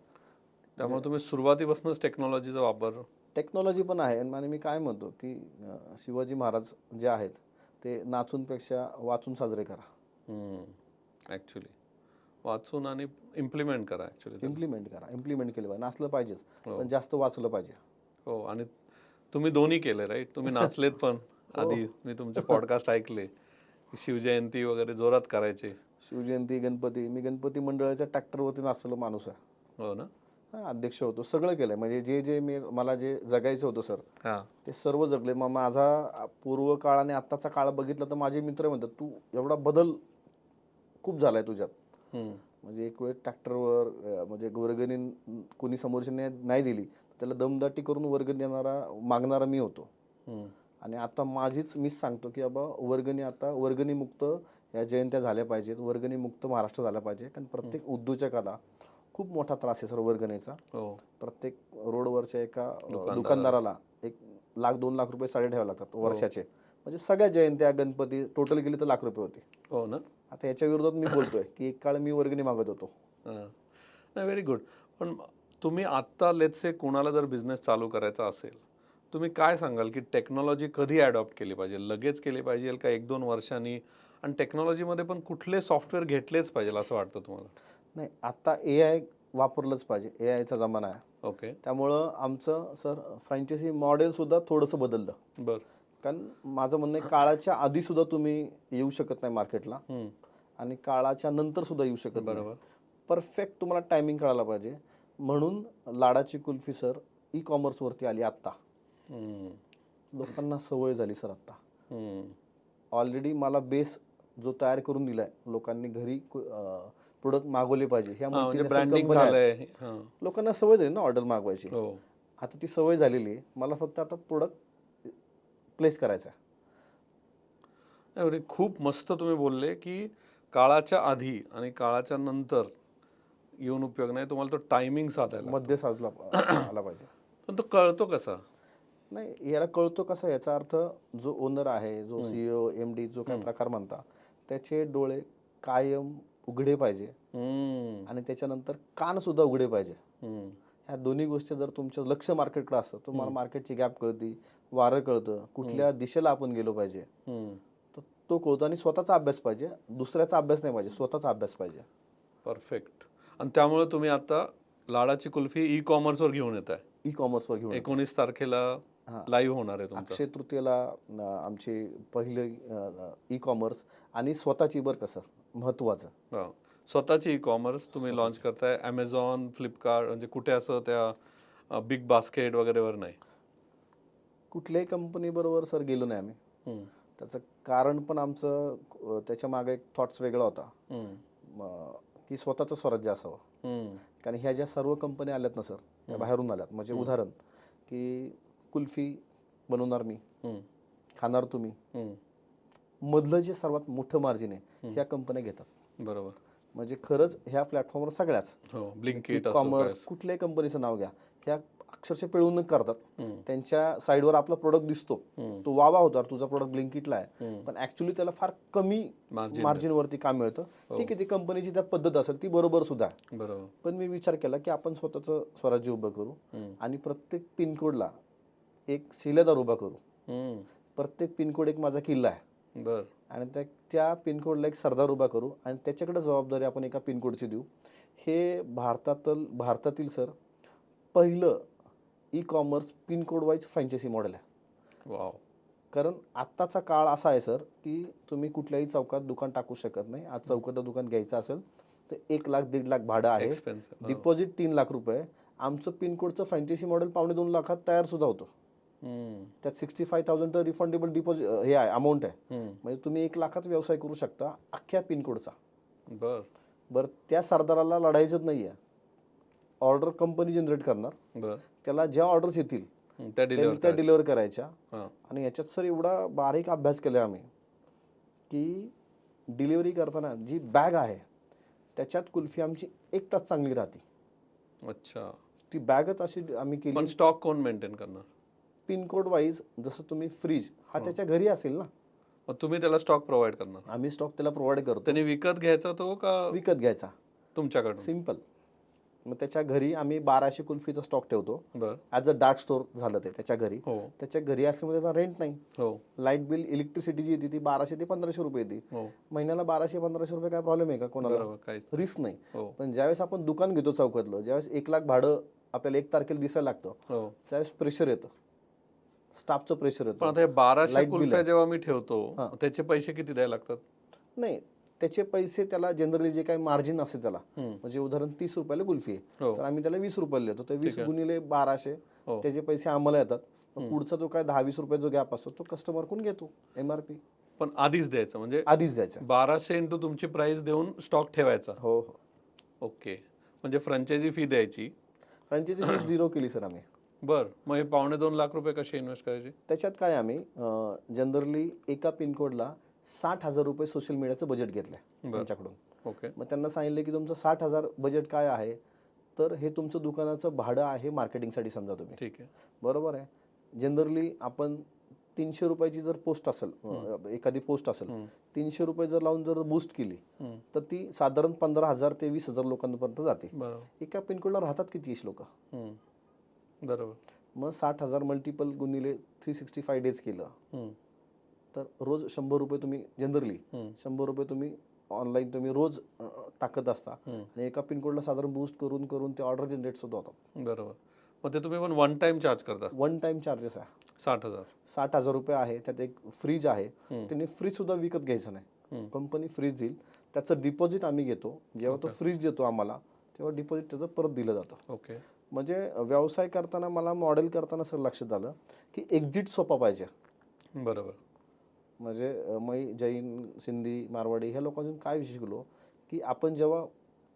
त्यामुळे तुम्ही सुरुवातीपासूनच टेक्नॉलॉजीचा वापर. टेक्नॉलॉजी पण आहे आणि मी काय म्हणतो की शिवाजी महाराज जे आहेत ते नाचूनपेक्षा वाचून साजरे करा. ॲक्च्युली वाचून आणि इम्प्लिमेंट करा. ॲक्च्युली इम्प्लिमेंट केलं पाहिजे. नाचलं पाहिजेच हो. पण जास्त वाचलं पाहिजे. हो. आणि तुम्ही दोन्ही केलं राईट. तुम्ही नाचलेत पण. आधी मी तुमचे पॉडकास्ट ऐकले. शिवजयंती वगैरे जोरात करायचे. शिवजयंती, गणपती. मी गणपती मंडळाच्या ट्रॅक्टरवरती नाचलेलो माणूस आहे. हो ना? हां, अध्यक्ष होतो. सगळं केलं म्हणजे जे मला जे जगायचं होतं सर हां. ते सर्व जगले. मग माझा पूर्व काळ आणि आत्ताचा काळ बघितला तर माझे मित्र म्हणतात तू एवढा बदल खूप झालाय तुझ्यात. म्हणजे एक वेळ ट्रॅक्टरवर म्हणजे वर्गणी कोणी समोरच्याने नाही दिली त्याला दमदाटी करून वर्गणी मागणारा मी होतो. आणि आता मीच सांगतो की बाबा आता वर्गणी मुक्त या जयंत्या झाल्या पाहिजेत. वर्गणी मुक्त महाराष्ट्र झाला पाहिजे. कारण प्रत्येक उद्योजकाला खूप मोठा त्रास आहे सर वर्गणीचा. हो. प्रत्येक रोडवरच्या एका दुकानदाराला 1 लाख 2 लाख रुपये साडे ठेवावे लागतात वर्षाचे. म्हणजे सगळ्या जयंत्या गणपती टोटल गेली तर लाख रुपये होते. हो ना? आता याच्या विरोधात मी बोलतोय की एक काळ मी वर्गणी मागत होतो. नाही, व्हेरी गुड. पण तुम्ही आत्ता लेट्स से कोणाला जर बिझनेस चालू करायचा असेल, तुम्ही काय सांगाल की टेक्नॉलॉजी कधी अडॉप्ट केली पाहिजे? लगेच केली पाहिजे का 1-2 वर्षांनी? आणि टेक्नॉलॉजीमध्ये पण कुठले सॉफ्टवेअर घेतलेच पाहिजे असं वाटतं तुम्हाला? नाही, आता AI वापरलंच पाहिजे. AIचा जमाना आहे. ओके. त्यामुळं आमचं सर फ्रँचायझी मॉडेलसुद्धा थोडंसं बदललं. बर. कारण माझं म्हणणं आहे काळाच्या आधीसुद्धा तुम्ही येऊ शकत नाही मार्केटला आणि काळाच्या नंतरसुद्धा येऊ शकत नाही. बरोबर. परफेक्ट तुम्हाला टायमिंग कळायला पाहिजे. म्हणून लाडाची कुल्फी सर ई-कॉमर्सवरती आली आत्ता. लोकांना सवय झाली सर आत्ता. ऑलरेडी मला बेस जो तयार करून दिलाय, लोकांनी घरी प्रोडक्ट मागवले पाहिजे ह्या म्हणजे multinational ब्रँडिंग company आहेत. झालंय. हां. लोकांना सवय झाली ना ऑर्डर मागवायची. हो. आता ती सवय झालेली आहे. मला फक्त आता प्रोडक्ट प्लेस करायचा आहे. नाही, खूप मस्त तुम्ही बोलले की काळाच्या आधी आणि काळाच्या नंतर येऊन उपयोग नाही, तुम्हाला तो टायमिंग साधायला मध्ये साजला आला पाहिजे. पण तो कळतो कसा? नाही, याला कळतो कसा, याचा अर्थ जो ओनर आहे, जो CEO MD जो काय प्रकार म्हणता, त्याचे डोळे कायम उघडे पाहिजे आणि त्याच्यानंतर कान सुद्धा उघडे पाहिजे. ह्या दोन्ही गोष्टी जर तुमचं लक्ष मार्केटकडे असतं, तुम्हाला मार्केटची गॅप कळती, वारं कळतं, कुठल्या दिशेला आपण गेलो पाहिजे तर तो कळतो. आणि स्वतःचा अभ्यास पाहिजे, दुसऱ्याचा अभ्यास नाही पाहिजे, स्वतःचा अभ्यास पाहिजे. परफेक्ट. आणि त्यामुळे तुम्ही आता लाडाची कुल्फी ई-कॉमर्सवर घेऊन येत आहे. ई-कॉमर्सवर घेऊन 19 तारखेला लाईव्ह होणार आहे तुमचं. अक्षय तृतीयेला आमची पहिली ई-कॉमर्स आणि स्वतःची बरं का सर महत्वाचं. हां. स्वतःची ई-कॉमर्स तुम्ही लॉन्च करताय. Amazon, फ्लिपकार्ट म्हणजे कुठे असं त्या बिग बास्केट वगैरेवर नाही? कुठल्याही कंपनी बरोबर सर गेलो नाही आम्ही. त्याचं कारण पण आमचं त्याच्या मागे एक थॉट्स वेगळा होता की स्वतःचं स्वराज्य असावं. कारण ह्या ज्या सर्व कंपन्या आल्यात ना सर, त्या बाहेरून आल्यात. म्हणजे उदाहरण की कुल्फी बनवणार मी, खाणार तुम्ही, मधलं जे सर्वात मोठं मार्जिन आहे ह्या कंपन्या घेतात. बरोबर. म्हणजे खरंच ह्या प्लॅटफॉर्मवर सगळ्याच ब्लिंकिट कॉमर्स कुठल्याही कंपनीचं नाव घ्या, ह्या अक्षरशः पिळवून करतात. त्यांच्या साईडवर आपला प्रोडक्ट दिसतो, तो वावा होता तुझा प्रोडक्ट ब्लिंकिटला आहे, पण ऍक्च्युली त्याला फार कमी मार्जिनवरती काम मिळतं. ठीक आहे, ती कंपनीची त्या पद्धत असेल ती बरोबर सुद्धा. बरोबर. पण मी विचार केला की आपण स्वतःचं स्वराज्य उभं करू आणि प्रत्येक पिनकोडला एक शिलेदार उभा करू. प्रत्येक पिनकोड एक माझा किल्ला आहे. बर. आणि त्या पिनकोडला एक सरदार उभा करू आणि त्याच्याकडे जबाबदारी आपण एका पिनकोडची देऊ. हे भारतातील सर पहिलं e-commerce pincode wise franchise model आहे. वाव. कारण आत्ताचा काळ असा आहे सर की तुम्ही कुठल्याही चौकात दुकान टाकू शकत नाही. आज चौकात दुकान घ्यायचं असेल तर 1 लाख 1.5 लाख भाडं आहे, डिपॉझिट 3 लाख रुपये. आमचं पिनकोडचं फ्रँचायझी मॉडेल 2.5 लाखात तयार सुद्धा होतं. त्यात 65,000 तर रिफंडेबल डिपॉझिट हे आहे, अमाऊंट आहे. म्हणजे तुम्ही 1 लाखात व्यवसाय करू शकता अख्ख्या पिनकोडचा. बरं, त्या सरदाराला लढायचंच नाहीये. ऑर्डर कंपनी जनरेट करणार, त्याला ज्या ऑर्डर्स येतील त्या डिलिव्हर करायच्या. आणि याच्यात सर एवढा बारीक अभ्यास केला आम्ही की डिलिव्हरी करताना जी बॅग आहे त्याच्यात कुल्फी आमची 1 तास चांगली राहते. अच्छा. ती बॅगच अशी आम्ही केली. पण स्टॉक कोण मेंटेन करणार? Pincode wise. जसं तुम्ही फ्रीज हा त्याच्या घरी असेल ना, मग तुम्ही त्याला स्टॉक प्रोव्हाइड करणार? आम्ही स्टॉक त्याला प्रोव्हाइड करतो. त्यांनी विकत घ्यायचा तो का विकत घ्यायचा तुमच्याकडून? सिंपल. मग त्याच्या घरी आम्ही 1200 कुल्फीचा स्टॉक ठेवतो. ॲज अ डार्क स्टोर झालं ते त्याच्या घरी. त्याच्या घरी असल्यामुळे त्याचा रेंट नाही. लाईट बिल इलेक्ट्रिसिटी जी येते ती 1200 ते 1500 रुपये येते. महिन्याला 1200-1500 रुपये. काय प्रॉब्लेम आहे का कोणाला? रिस्क नाही. पण ज्यावेळेस आपण दुकान घेतो चौकातलं, ज्यावेळेस 1 लाख भाडं आपल्याला 1 तारखेला दिसायला लागतं, त्यावेळेस प्रेशर येतं, स्टाफचं प्रेशर येतं. पण आता 1200 कुल्फ्या जेव्हा मी ठेवतो त्याचे पैसे किती द्यायला लागतात? नाही, त्याचे पैसे त्याला जनरली जे काही मार्जिन असते त्याला, म्हणजे उदाहरण 30 रुपयाला कुल्फी आहे तर आम्ही त्याला 20 रुपयाला देतो. तर 20 गुणिले 1200 त्याचे पैसे आम्हाला येतात. पुढचा जो काय 10-20 रुपये जो गॅप असतो तो कस्टमर कोण घेतो, MRP. पण आधीच द्यायचं म्हणजे आधीच द्यायचं. 1200 इंटू तुमची प्राइस देऊन स्टॉक ठेवायचा. हो. ओके. म्हणजे फ्रँचायझी फी द्यायची. फ्रँचायझी फी 0 केली सर आम्ही. बर. मग हे 2.5 लाख रुपये कसे इन्व्हेस्ट करायचे? त्याच्यात काय आम्ही जनरली एका पिनकोडला 60,000 रुपये सोशल मीडियाचं बजेट घेतलंय त्यांच्याकडून. ओके. मग त्यांना सांगितलं की तुमचं 60,000 बजेट काय आहे, तर हे तुमचं दुकानाचं भाडं आहे मार्केटिंगसाठी समजा तुम्ही. ठीक आहे. बरोबर आहे. जनरली आपण 300 रुपयाची जर पोस्ट असेल, एखादी पोस्ट असेल, 300 रुपये जर लावून जर बूस्ट केली तर ती साधारण 15,000 ते 20,000 लोकांपर्यंत जाते. एका पिनकोडला राहतात किती 30 लोक. बरोबर. मग 60,000 मल्टिपल गुणिले 365 डेज केलं तर रोज 100 रुपये तुम्ही जनरली 100 रुपये तुम्ही ऑनलाईन तुम्ही रोज टाकत असता आणि एका पिनकोडला साधारण बूस्ट करून करून ते ऑर्डर जनरेट सुद्धा होतात. बरोबर. मग ते तुम्ही पण वन टाइम चार्ज करता? वन टाइम चार्जेस आहे. 60,000. 60,000 रुपये आहे. त्यात एक फ्रीज आहे. त्यांनी फ्रीज सुद्धा विकत घ्यायचं नाही. कंपनी फ्रीज देईल, त्याचं डिपॉझिट आम्ही घेतो. जेव्हा तो फ्रीज देतो आम्हाला तेव्हा डिपॉझिट त्याचं परत दिलं जातं. ओके. म्हणजे व्यवसाय करताना मला मॉडेल करताना सर लक्षात आलं की एक्झिट सोपा पाहिजे. बरोबर. म्हणजे मी जैन, सिंधी, मारवाडी ह्या लोकांतून काय विषय शिकलो की आपण जेव्हा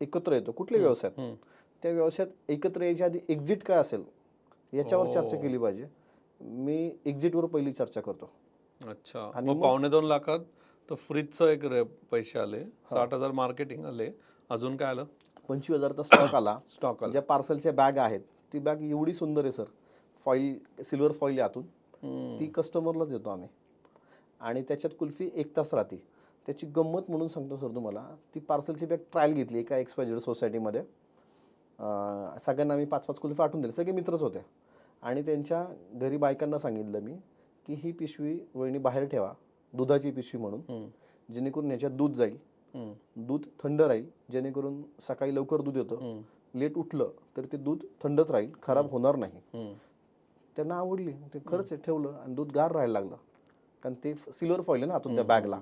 एकत्र येतो कुठल्या व्यवसायात, त्या व्यवसायात एकत्र यायच्या आधी एक्झिट काय असेल याच्यावर चर्चा केली पाहिजे. मी एक्झिटवर पहिली चर्चा करतो. अच्छा. आणि मग 2.5 लाखात तो फ्रीजचं एक पैसे आले, 60,000 मार्केटिंग आले, अजून काय आलं? 25,000चा स्टॉक आला. स्टॉक आला. ज्या पार्सलच्या बॅग आहेत ती बॅग एवढी सुंदर आहे सर, फॉईल सिल्वर फॉईल आतून, ती कस्टमरलाच देतो आम्ही. आणि त्याच्यात कुल्फी 1 तास राहते. त्याची गंमत म्हणून सांगतो सर तुम्हाला, ती पार्सलची बॅग ट्रायल घेतली एका XYZ सोसायटीमध्ये. सगळ्यांना आम्ही 5-5 कुल्फी आठवून दिले, सगळे मित्रच होते. आणि त्यांच्या घरी बायकांना सांगितलं मी की ही पिशवी वहिनी बाहेर ठेवा, दुधाची पिशवी म्हणून, जेणेकरून याच्यात दूध जाईल, दूध थंड राहील, जेणेकरून सकाळी लवकर दूध येतं, लेट उठलं तर ते दूध थंडच राहील, खराब होणार नाही. त्यांना आवडली, ते खरंच आहे, ठेवलं आणि दूध गार राहायला लागलं, कारण ते सिल्वर फॉईल आहे ना आतून त्या बॅगला.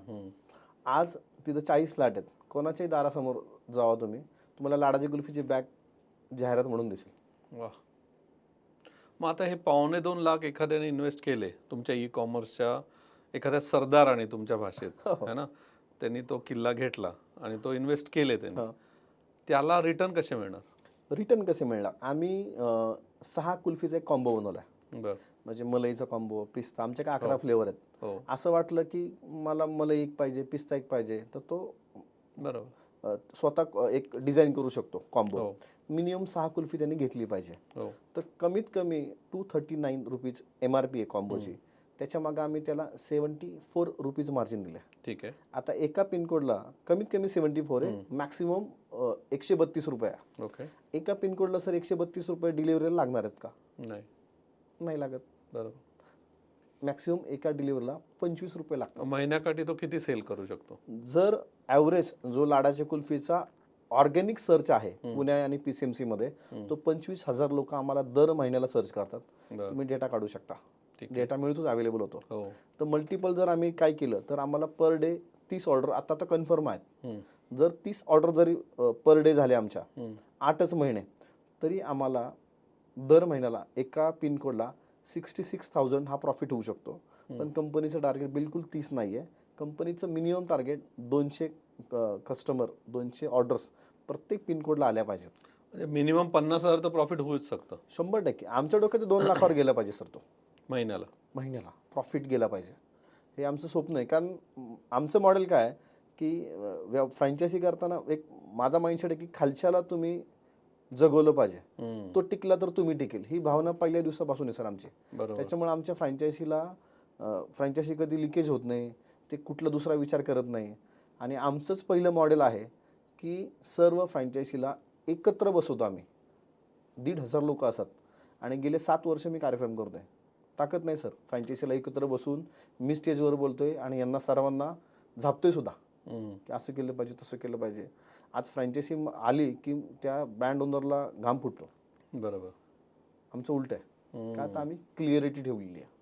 आज तिथं 40 फ्लॅट आहेत. कोणाच्याही दारासमोर जावा तुम्ही, तुम्हाला लाडाची कुल्फीची बॅग जाहिरात म्हणून दिसेल. वा. मग आता हे 2.25 लाख एखाद्याने इन्व्हेस्ट केले तुमच्या ई कॉमर्सच्या एखाद्या सरदाराने, तुमच्या भाषेत है ना, त्यांनी तो किल्ला घेतला आणि तो इन्व्हेस्ट केले त्यांनी, त्याला रिटर्न कसे मिळणार? रिटर्न कसे मिळणार? आम्ही 6 कुल्फीचा एक कॉम्बो बनवला आहे. बरं. म्हणजे मलईचा कॉम्बो, पिस्ता, आमच्या 11 फ्लेवर आहेत. हो. असं वाटलं की मला मलाई एक पाहिजे, पिस्ता एक पाहिजे, तर तो बरोबर स्वतः एक डिझाईन करू शकतो कॉम्बो. मिनिमम 6 कुल्फी त्यांनी घेतली पाहिजे. तर कमीत कमी 239 रुपीज MRP आहे कॉम्बोची. त्याच्या मागे आम्ही त्याला 74 रुपीज मार्जिन दिले. ठीक आहे. आता एका पिनकोडला कमीत कमी 74 आहे, मॅक्सिमम 132 रुपये आहे. ओके. एका पिनकोडला सर 132 रुपये डिलिव्हरीला लागणार आहेत का? नाही लागत. बरोबर. मॅक्सिमम एका डिलिव्हरीला 25 रुपये लागतात. महिन्याकाठी तो किती सेल करू शकतो? जर ॲव्हरेज जो लाडाच्या कुल्फीचा ऑर्गॅनिक सर्च आहे पुणे आणि PCMC मध्ये, तो 25,000 लोक आम्हाला दर महिन्याला सर्च करतात. तुम्ही डेटा काढू शकता, डेटा मिळतोच, अवेलेबल होतो. तर मल्टिपल जर आम्ही काय केलं तर आम्हाला पर डे 30 ऑर्डर आता तर कन्फर्म आहेत. जर 30 ऑर्डर जरी पर डे झाले आमच्या 8च महिने, तरी आम्हाला दर महिन्याला एका पिनकोडला 66,000 हा प्रॉफिट होऊ शकतो. पण कंपनीचं टार्गेट बिलकुल 30 नाही आहे. कंपनीचं मिनिमम टार्गेट 200 कस्टमर, 200 ऑर्डर्स प्रत्येक पिनकोडला आल्या पाहिजेत. म्हणजे मिनिमम 50,000 तर प्रॉफिट होऊच शकतं 100%. आमच्या डोक्यात 2 लाखावर गेला पाहिजे सर, तो महिन्याला प्रॉफिट गेला पाहिजे. हे आमचं स्वप्न आहे. कारण आमचं मॉडेल काय आहे की फ्रँचायझी करताना एक माझा माइंडसेट आहे की खालच्याला तुम्ही जगवलं पाहिजे, तो टिकला तर तुम्ही टिकेल, ही भावना पहिल्या दिवसापासून आहे सर आमची. त्याच्यामुळे आमच्या फ्रँचायझी कधी लिकेज होत नाही, ते कुठला दुसरा विचार करत नाही. आणि आमचंच पहिलं मॉडेल आहे की सर्व फ्रँचायझीला एकत्र बसवतो आम्ही. 1,500 लोक असतात आणि गेले 7 वर्ष मी कार्यक्रम करतोय. ताकद नाही सर फ्रँचायझीला एकत्र बसून मी स्टेजवर बोलतोय आणि यांना सर्वांना झापतोय सुद्धा की असं केलं पाहिजे, तसं केलं पाहिजे. आज फ्रँचायझी आली की त्या ब्रँड ओनरला घाम फुटतो. बरोबर. आमचं उलट आहे, का आता आम्ही क्लिअरिटी ठेवलेली आहे.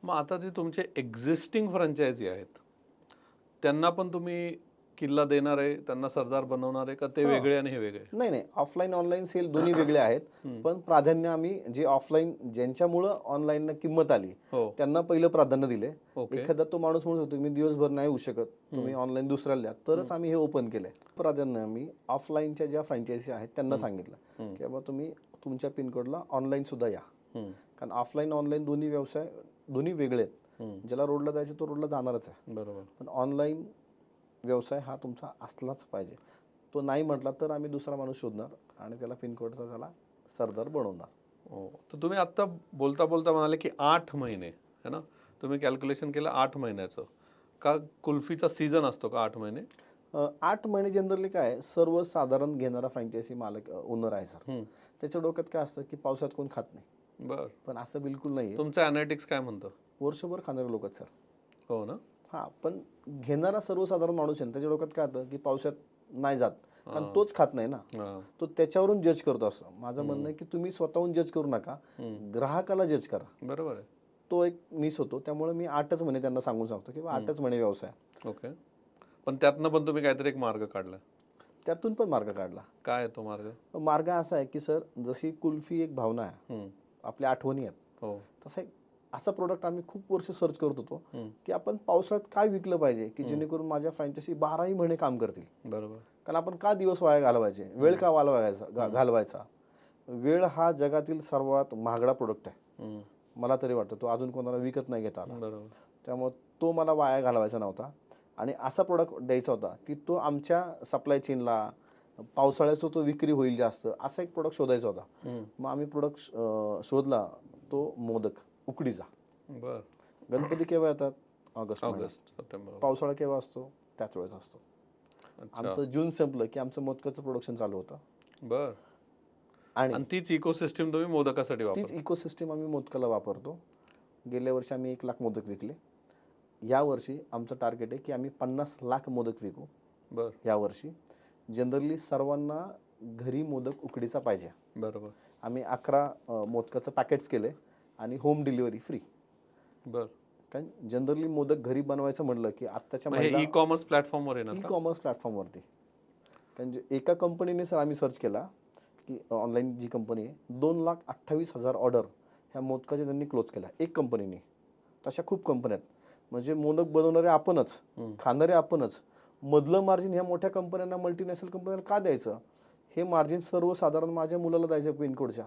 मग आता जे तुमचे एक्झिस्टिंग फ्रँचायझी आहेत त्यांना पण तुम्ही किल्ला देणार आहे, त्यांना सरदार बनवणार आहे का? ते वेगळे आणि हे वेगळे? नाही, ऑफलाईन ऑनलाईन सेल दोन्ही वेगळे आहेत. पण प्राधान्य आम्ही जे ऑफलाईन, ज्यांच्यामुळं ऑनलाईन किंमत आली त्यांना पहिलं प्राधान्य दिले. एखादा तो माणूस म्हणत होतो मी दिवसभर नाही होऊ शकत, तुम्ही ऑनलाईन दुसऱ्याला द्या, तरच आम्ही हे ओपन केलंय. प्राधान्य आम्ही ऑफलाईनच्या ज्या फ्रँचायझी आहेत त्यांना सांगितलं की बाबा तुम्ही तुमच्या पिनकोडला ऑनलाईन सुद्धा या. कारण ऑफलाईन ऑनलाईन दोन्ही व्यवसाय दोन्ही वेगळे आहेत. ज्याला रोडला जायचं तो रोडला जाणारच आहे. बरोबर. पण ऑनलाईन व्यवसाय हा तुमचा असलाच पाहिजे. तो नाही म्हटला तर आम्ही दुसरा माणूस शोधणार आणि त्याला पिनकोडचा त्याला सरदार बनवणार. तर तुम्ही आत्ता बोलता बोलता म्हणाले की 8 महिने है ना, तुम्ही कॅल्क्युलेशन केलं 8 महिन्याचं का? कुल्फीचा सीझन असतो का 8 महिने? 8 महिने जनरली काय सर्वसाधारण घेणारा फ्रँचायझी मालक ओनर आहे सर. त्याच्या डोक्यात काय असतं की पावसात कोण खात नाही. बरं. पण असं बिलकुल नाही. तुमचं अनालिटिक्स काय म्हणतं? वर्षभर खाणारे लोक आहेत सर. हो ना. हा, पण घेणारा सर्वसाधारण माणूस आहे ना, त्याच्या डोक्यात काय होतं की पावसात नाही जात, कारण तोच खात नाही ना, तो त्याच्यावरून जज करतो. असं माझं म्हणणं आहे की तुम्ही स्वतःहून जज करू नका, ग्राहकाला जज करा. बरोबर आहे. तो एक मिस होतो. त्यामुळे मी 8च महिने त्यांना सांगून सांगतो की 8च महिने व्यवसाय. ओके. पण त्यातनं पण तुम्ही काहीतरी एक मार्ग काढला. त्यातून पण मार्ग काढला. काय आहे तो मार्ग? मार्ग असा आहे की सर, जशी कुल्फी एक भावना आहे, आपल्या आठवणी आहेत, हो. तसं एक असा प्रोडक्ट आम्ही खूप वर्ष सर्च करत होतो की आपण पावसाळ्यात काय विकलं पाहिजे की जेणेकरून माझ्या फ्रँचायझी 12ही महिने काम करतील. बरोबर. कारण आपण का दिवस वाया घालवायचे, वेळ का घालवायचा. वेळ हा जगातील सर्वात महागडा प्रोडक्ट आहे, मला तरी वाटतं. तो अजून कोणाला विकत नाही घेता आला. बरोबर. त्यामुळे तो मला वाया घालवायचा नव्हता आणि असा प्रोडक्ट द्यायचा होता की तो आमच्या सप्लाय चेनला पावसाळ्याचा तो विक्री होईल जास्त, असा एक प्रोडक्ट शोधायचा होता. मग आम्ही प्रोडक्ट शोधला, तो मोदक उकडीचा. बर. गणपती केव्हा येतात? August, September. पावसाळा केव्हा असतो? त्याच वेळेस असतो. आमचं जून संपलं की आमचं मोदकाचं प्रोडक्शन चालू होतं. बर. आणि तीच इकोसिस्टम तुम्ही मोदकासाठी वापरता? तीच इकोसिस्टम आम्ही मोदकाला वापरतो. गेल्या वर्षी आम्ही 1 लाख मोदक विकले. या वर्षी आमचं टार्गेट आहे की आम्ही 50 लाख मोदक विकू. बर. या वर्षी जनरली सर्वांना घरी मोदक उकडीचा पाहिजे. बरोबर. आम्ही 11 मोदकाचं पॅकेट्स केले आणि होम डिलिव्हरी फ्री. बर. कारण जनरली मोदक घरी बनवायचं म्हटलं की आत्ताच्या महिला ई कॉमर्स प्लॅटफॉर्मवर येणार? ई कॉमर्स प्लॅटफॉर्मवरती. कारण एका कंपनीने सर आम्ही सर्च केला की ऑनलाईन जी कंपनी आहे, 2,28,000 ऑर्डर ह्या मोदकाच्या त्यांनी क्लोज केल्या एक कंपनीने. तशा खूप कंपन्या आहेत. म्हणजे मोदक बनवणारे आपणच, खाणारे आपणच. मधलं मार्जिन ह्या मोठ्या कंपन्यांना, मल्टीनॅशनल कंपन्यांना का द्यायचं? हे मार्जिन सर्वसाधारण माझ्या मुलाला द्यायचं पिनकोडच्या.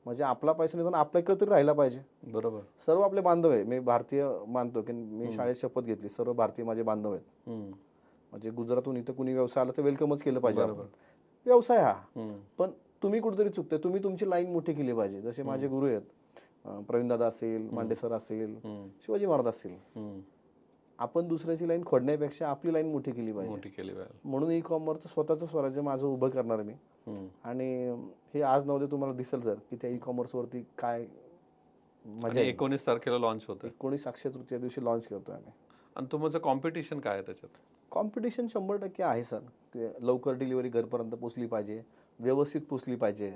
म्हणजे आपला पैसा निदान आपल्याकडे तरी राहिला पाहिजे. बरोबर. सर्व आपले बांधव आहे. मी भारतीय मानतो की मी शाळेत शपथ घेतली, सर्व भारतीय माझे बांधव आहेत. म्हणजे गुजरातहून इथं कुणी व्यवसाय आला तर वेलकमच केलं पाहिजे. व्यवसाय हा. पण तुम्ही कुठेतरी चुकते. तुम्ही तुमची लाईन मोठी केली पाहिजे. जसे माझे गुरु आहेत, प्रवीण दादा असेल, मांडे सर असेल, शिवाजी महाराज असतील. आपण दुसऱ्याची लाईन खोडण्यापेक्षा आपली लाईन मोठी केली पाहिजे. म्हणून ई कॉमर्सचं स्वतःचं स्वराज्य माझं उभं करणार मी. आणि हे आज नव्हते तुम्हाला दिसेल सर की त्या ई कॉमर्सवरती काय मजा. 19 तारखेला लॉन्च होतं. 19 अक्षय तृतीया दिवशी लॉन्च करतोय आम्ही. आणि तुमचं कॉम्पिटिशन काय आहे त्याच्यात? कॉम्पिटिशन 100% आहे सर. लवकर डिलिव्हरी घरपर्यंत पोचली पाहिजे, व्यवस्थित पोचली पाहिजे,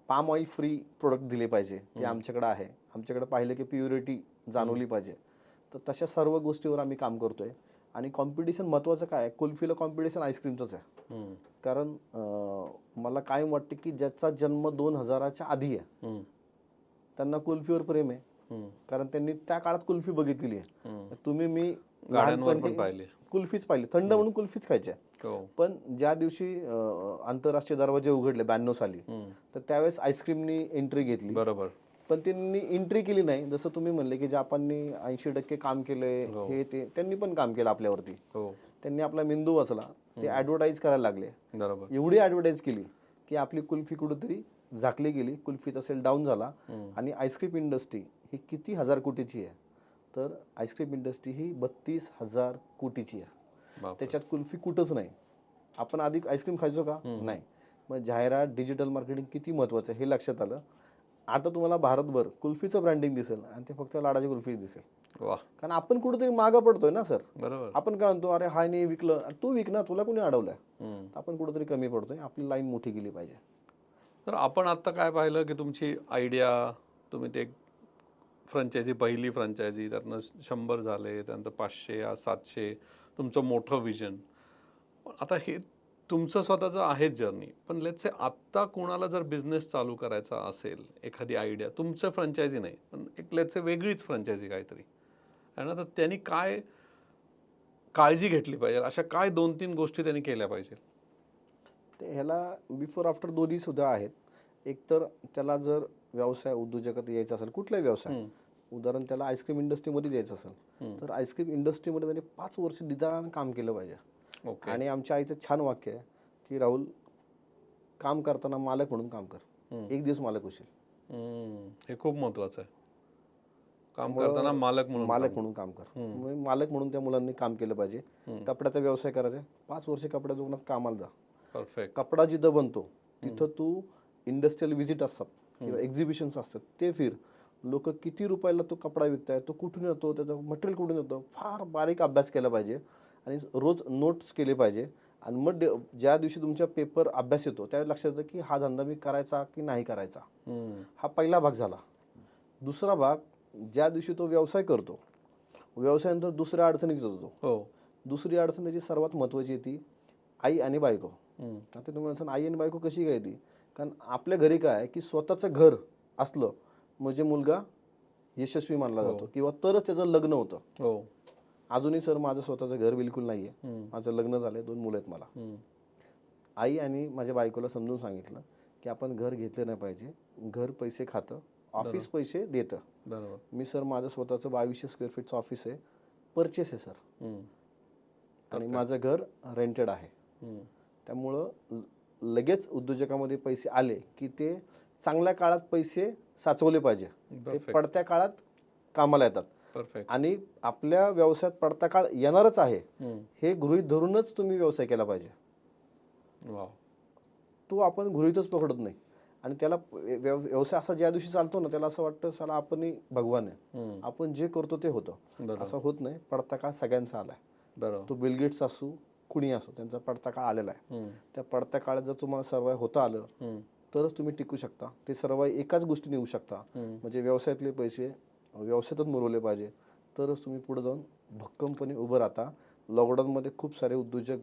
पाम ऑइल फ्री प्रोडक्ट दिले पाहिजे, ते आमच्याकडे आहे. आमच्याकडे पाहिलं की प्युरिटी जाणवली पाहिजे. तर तशा सर्व गोष्टीवर आम्ही काम करतोय. आणि कॉम्पिटिशन महत्त्वाचं काय आहे, कुल्फीला कॉम्पिटिशन आईस्क्रीमचंच आहे. कारण मला कायम वाटतं की ज्याचा जन्म 2000च्या आधी आहे त्यांना कुल्फीवर प्रेम आहे. कारण त्यांनी त्या काळात कुल्फी बघितलेली आहे. तुम्ही मी लहानपणी कुल्फीच पाहिली, थंड म्हणून कुल्फीच खायच्या. पण ज्या दिवशी आंतरराष्ट्रीय दरवाजे उघडले 92 साली, तर त्यावेळेस आईस्क्रीमनी एंट्री घेतली. बरोबर. पण त्यांनी एंट्री केली नाही. जसं तुम्ही म्हणले की जपाननी 80% काम केलंय, हे ते त्यांनी पण काम केलं आपल्यावरती. त्यांनी आपला मेंदू वाचला. ते ऍडव्हर्टाईज करायला लागले. बरोबर. एवढी ऍडव्हर्टाईज केली की आपली कुल्फी कुठेतरी झाकली गेली. कुल्फीचा सेल डाऊन झाला. आणि आईस्क्रीम इंडस्ट्री ही किती हजार कोटीची आहे? तर आईस्क्रीम इंडस्ट्री ही 32,000 कोटीची आहे. त्याच्यात कुल्फी कुठंच नाही. आपण आधी आईस्क्रीम खायचो का? नाही. मग जाहिरात, डिजिटल मार्केटिंग किती महत्वाचं आहे हे लक्षात आलं. आता तुम्हाला भारतभर कुल्फीचं ब्रँडिंग दिसेल आणि ते फक्त लाडाची कुल्फी दिसेल. कारण आपण कुठेतरी मागं पडतोय ना सर. बरोबर. आपण काय म्हणतो, अरे हाय नाही विकलं, तू विक ना, तुला कोणी अडवलंय? आपण कुठेतरी कमी पडतोय. आपली लाईन मोठी केली पाहिजे. तर आपण आता काय पाहिलं की तुमची आयडिया, तुम्ही ते फ्रँचायझी, पहिली फ्रँचायझी, त्यातनं 100 झाले, त्यानंतर 500, 700, तुमचं मोठं विजन. आता हे तुमचं स्वतःचं आहेच जर्नी. पण लेट्स से आत्ता कोणाला जर बिझनेस चालू करायचा असेल, एखादी आयडिया, तुमचं फ्रँचायझी नाही पण एक लेट्स से वेगळीच फ्रँचायझी काहीतरी आहे ना, तर त्यांनी काय काळजी घेतली पाहिजे, अशा काय 2-3 गोष्टी त्यांनी केल्या पाहिजे? ते ह्याला बिफोर आफ्टर दोन्ही सुद्धा आहेत. एक तर त्याला जर व्यवसाय उद्योजकात यायचा असेल, कुठलाही व्यवसाय, उदाहरण त्याला आईस्क्रीम इंडस्ट्रीमध्ये द्यायचं असेल, तर आईस्क्रीम इंडस्ट्रीमध्ये त्यांनी 5 वर्ष निदान काम केलं पाहिजे. आणि आमच्या आईचं छान वाक्य आहे की राहुल, काम करताना मालक म्हणून काम कर, एक दिवस मालक होशील. हे खूप महत्वाचं आहे. काम करताना मालक म्हणून काम कर. मालक म्हणून त्या मुलांनी काम केलं पाहिजे. कपड्याचा व्यवसाय करायचा, 5 वर्ष कपड्या दुकानात कामाला जा. परफेक्ट. कपडा जिथं बनतो तिथं तू इंडस्ट्रियल व्हिजिट असतात किंवा एक्झिबिशन्स असतात ते फिर. लोक किती रुपयाला तो कपडा विकताय, तो कुठून येतो, त्याचं मटेरियल कुठून येतं, फार बारीक अभ्यास केला पाहिजे आणि रोज नोट्स केले पाहिजे. आणि मग ज्या दिवशी तुमच्या पेपर अभ्यास येतो त्यावेळी लक्षात येतं की हा धंदा मी करायचा की नाही करायचा. हा पहिला भाग झाला. दुसरा भाग, ज्या दिवशी तो व्यवसाय करतो, व्यवसायानंतर दुसऱ्या अडचणीत येतो तो. दुसरी अडचण त्याची सर्वात महत्त्वाची येते आई आणि बायको. आता तुम्ही म्हणता आई आणि बायको कशी काय ती? कारण आपल्या घरी काय आहे की स्वतःचं घर असलं म्हणजे मुलगा यशस्वी मानला जातो किंवा तरच त्याचं लग्न होतं. अजूनही सर माझं स्वतःचं घर बिलकुल नाहीये. माझं लग्न झालंय, 2 मुलं आहेत मला. आई आणि माझ्या बायकोला समजून सांगितलं की आपण घर घेतलं नाही पाहिजे. घर पैसे खातं, ऑफिस पैसे देतं. बरोबर. मी सर माझं स्वतःचं 2200 स्क्वेअर फीटचं ऑफिस आहे, परचेस आहे सर. आणि माझं घर रेंटेड आहे. त्यामुळं लगेच उद्योजकामध्ये पैसे आले की ते चांगल्या काळात पैसे साचवले पाहिजे, ते पडत्या काळात कामाला येतात. परफेक्ट. आणि आपल्या व्यवसायात पडता काळ येणारच आहे हे गृहीत धरूनच तुम्ही व्यवसाय केला पाहिजे. तो आपण गृहीतच पकडत नाही आणि त्याला व्यवसाय असा ज्या दिवशी चालतो ना त्याला असं वाटतं साला आपणही भगवान आहे, आपण जे करतो ते होतं. असं होत नाही. पडता काळ सगळ्यांचा आलाय. बरोबर. तो बिल गेट्स असू कुणी असो, त्यांचा पडता काळ आलेला आहे. त्या पडत्या काळात जर तुम्हाला सर्वाय होता आलं तरच तुम्ही टिकू शकता. ते सर्वाय एकाच गोष्टीने येऊ शकता, म्हणजे व्यवसायातले पैसे व्यवसायातच मिळवले पाहिजे, तरच तुम्ही पुढे जाऊन भक्कमपणे उभं राहता. लॉकडाऊनमध्ये खूप सारे उद्योजक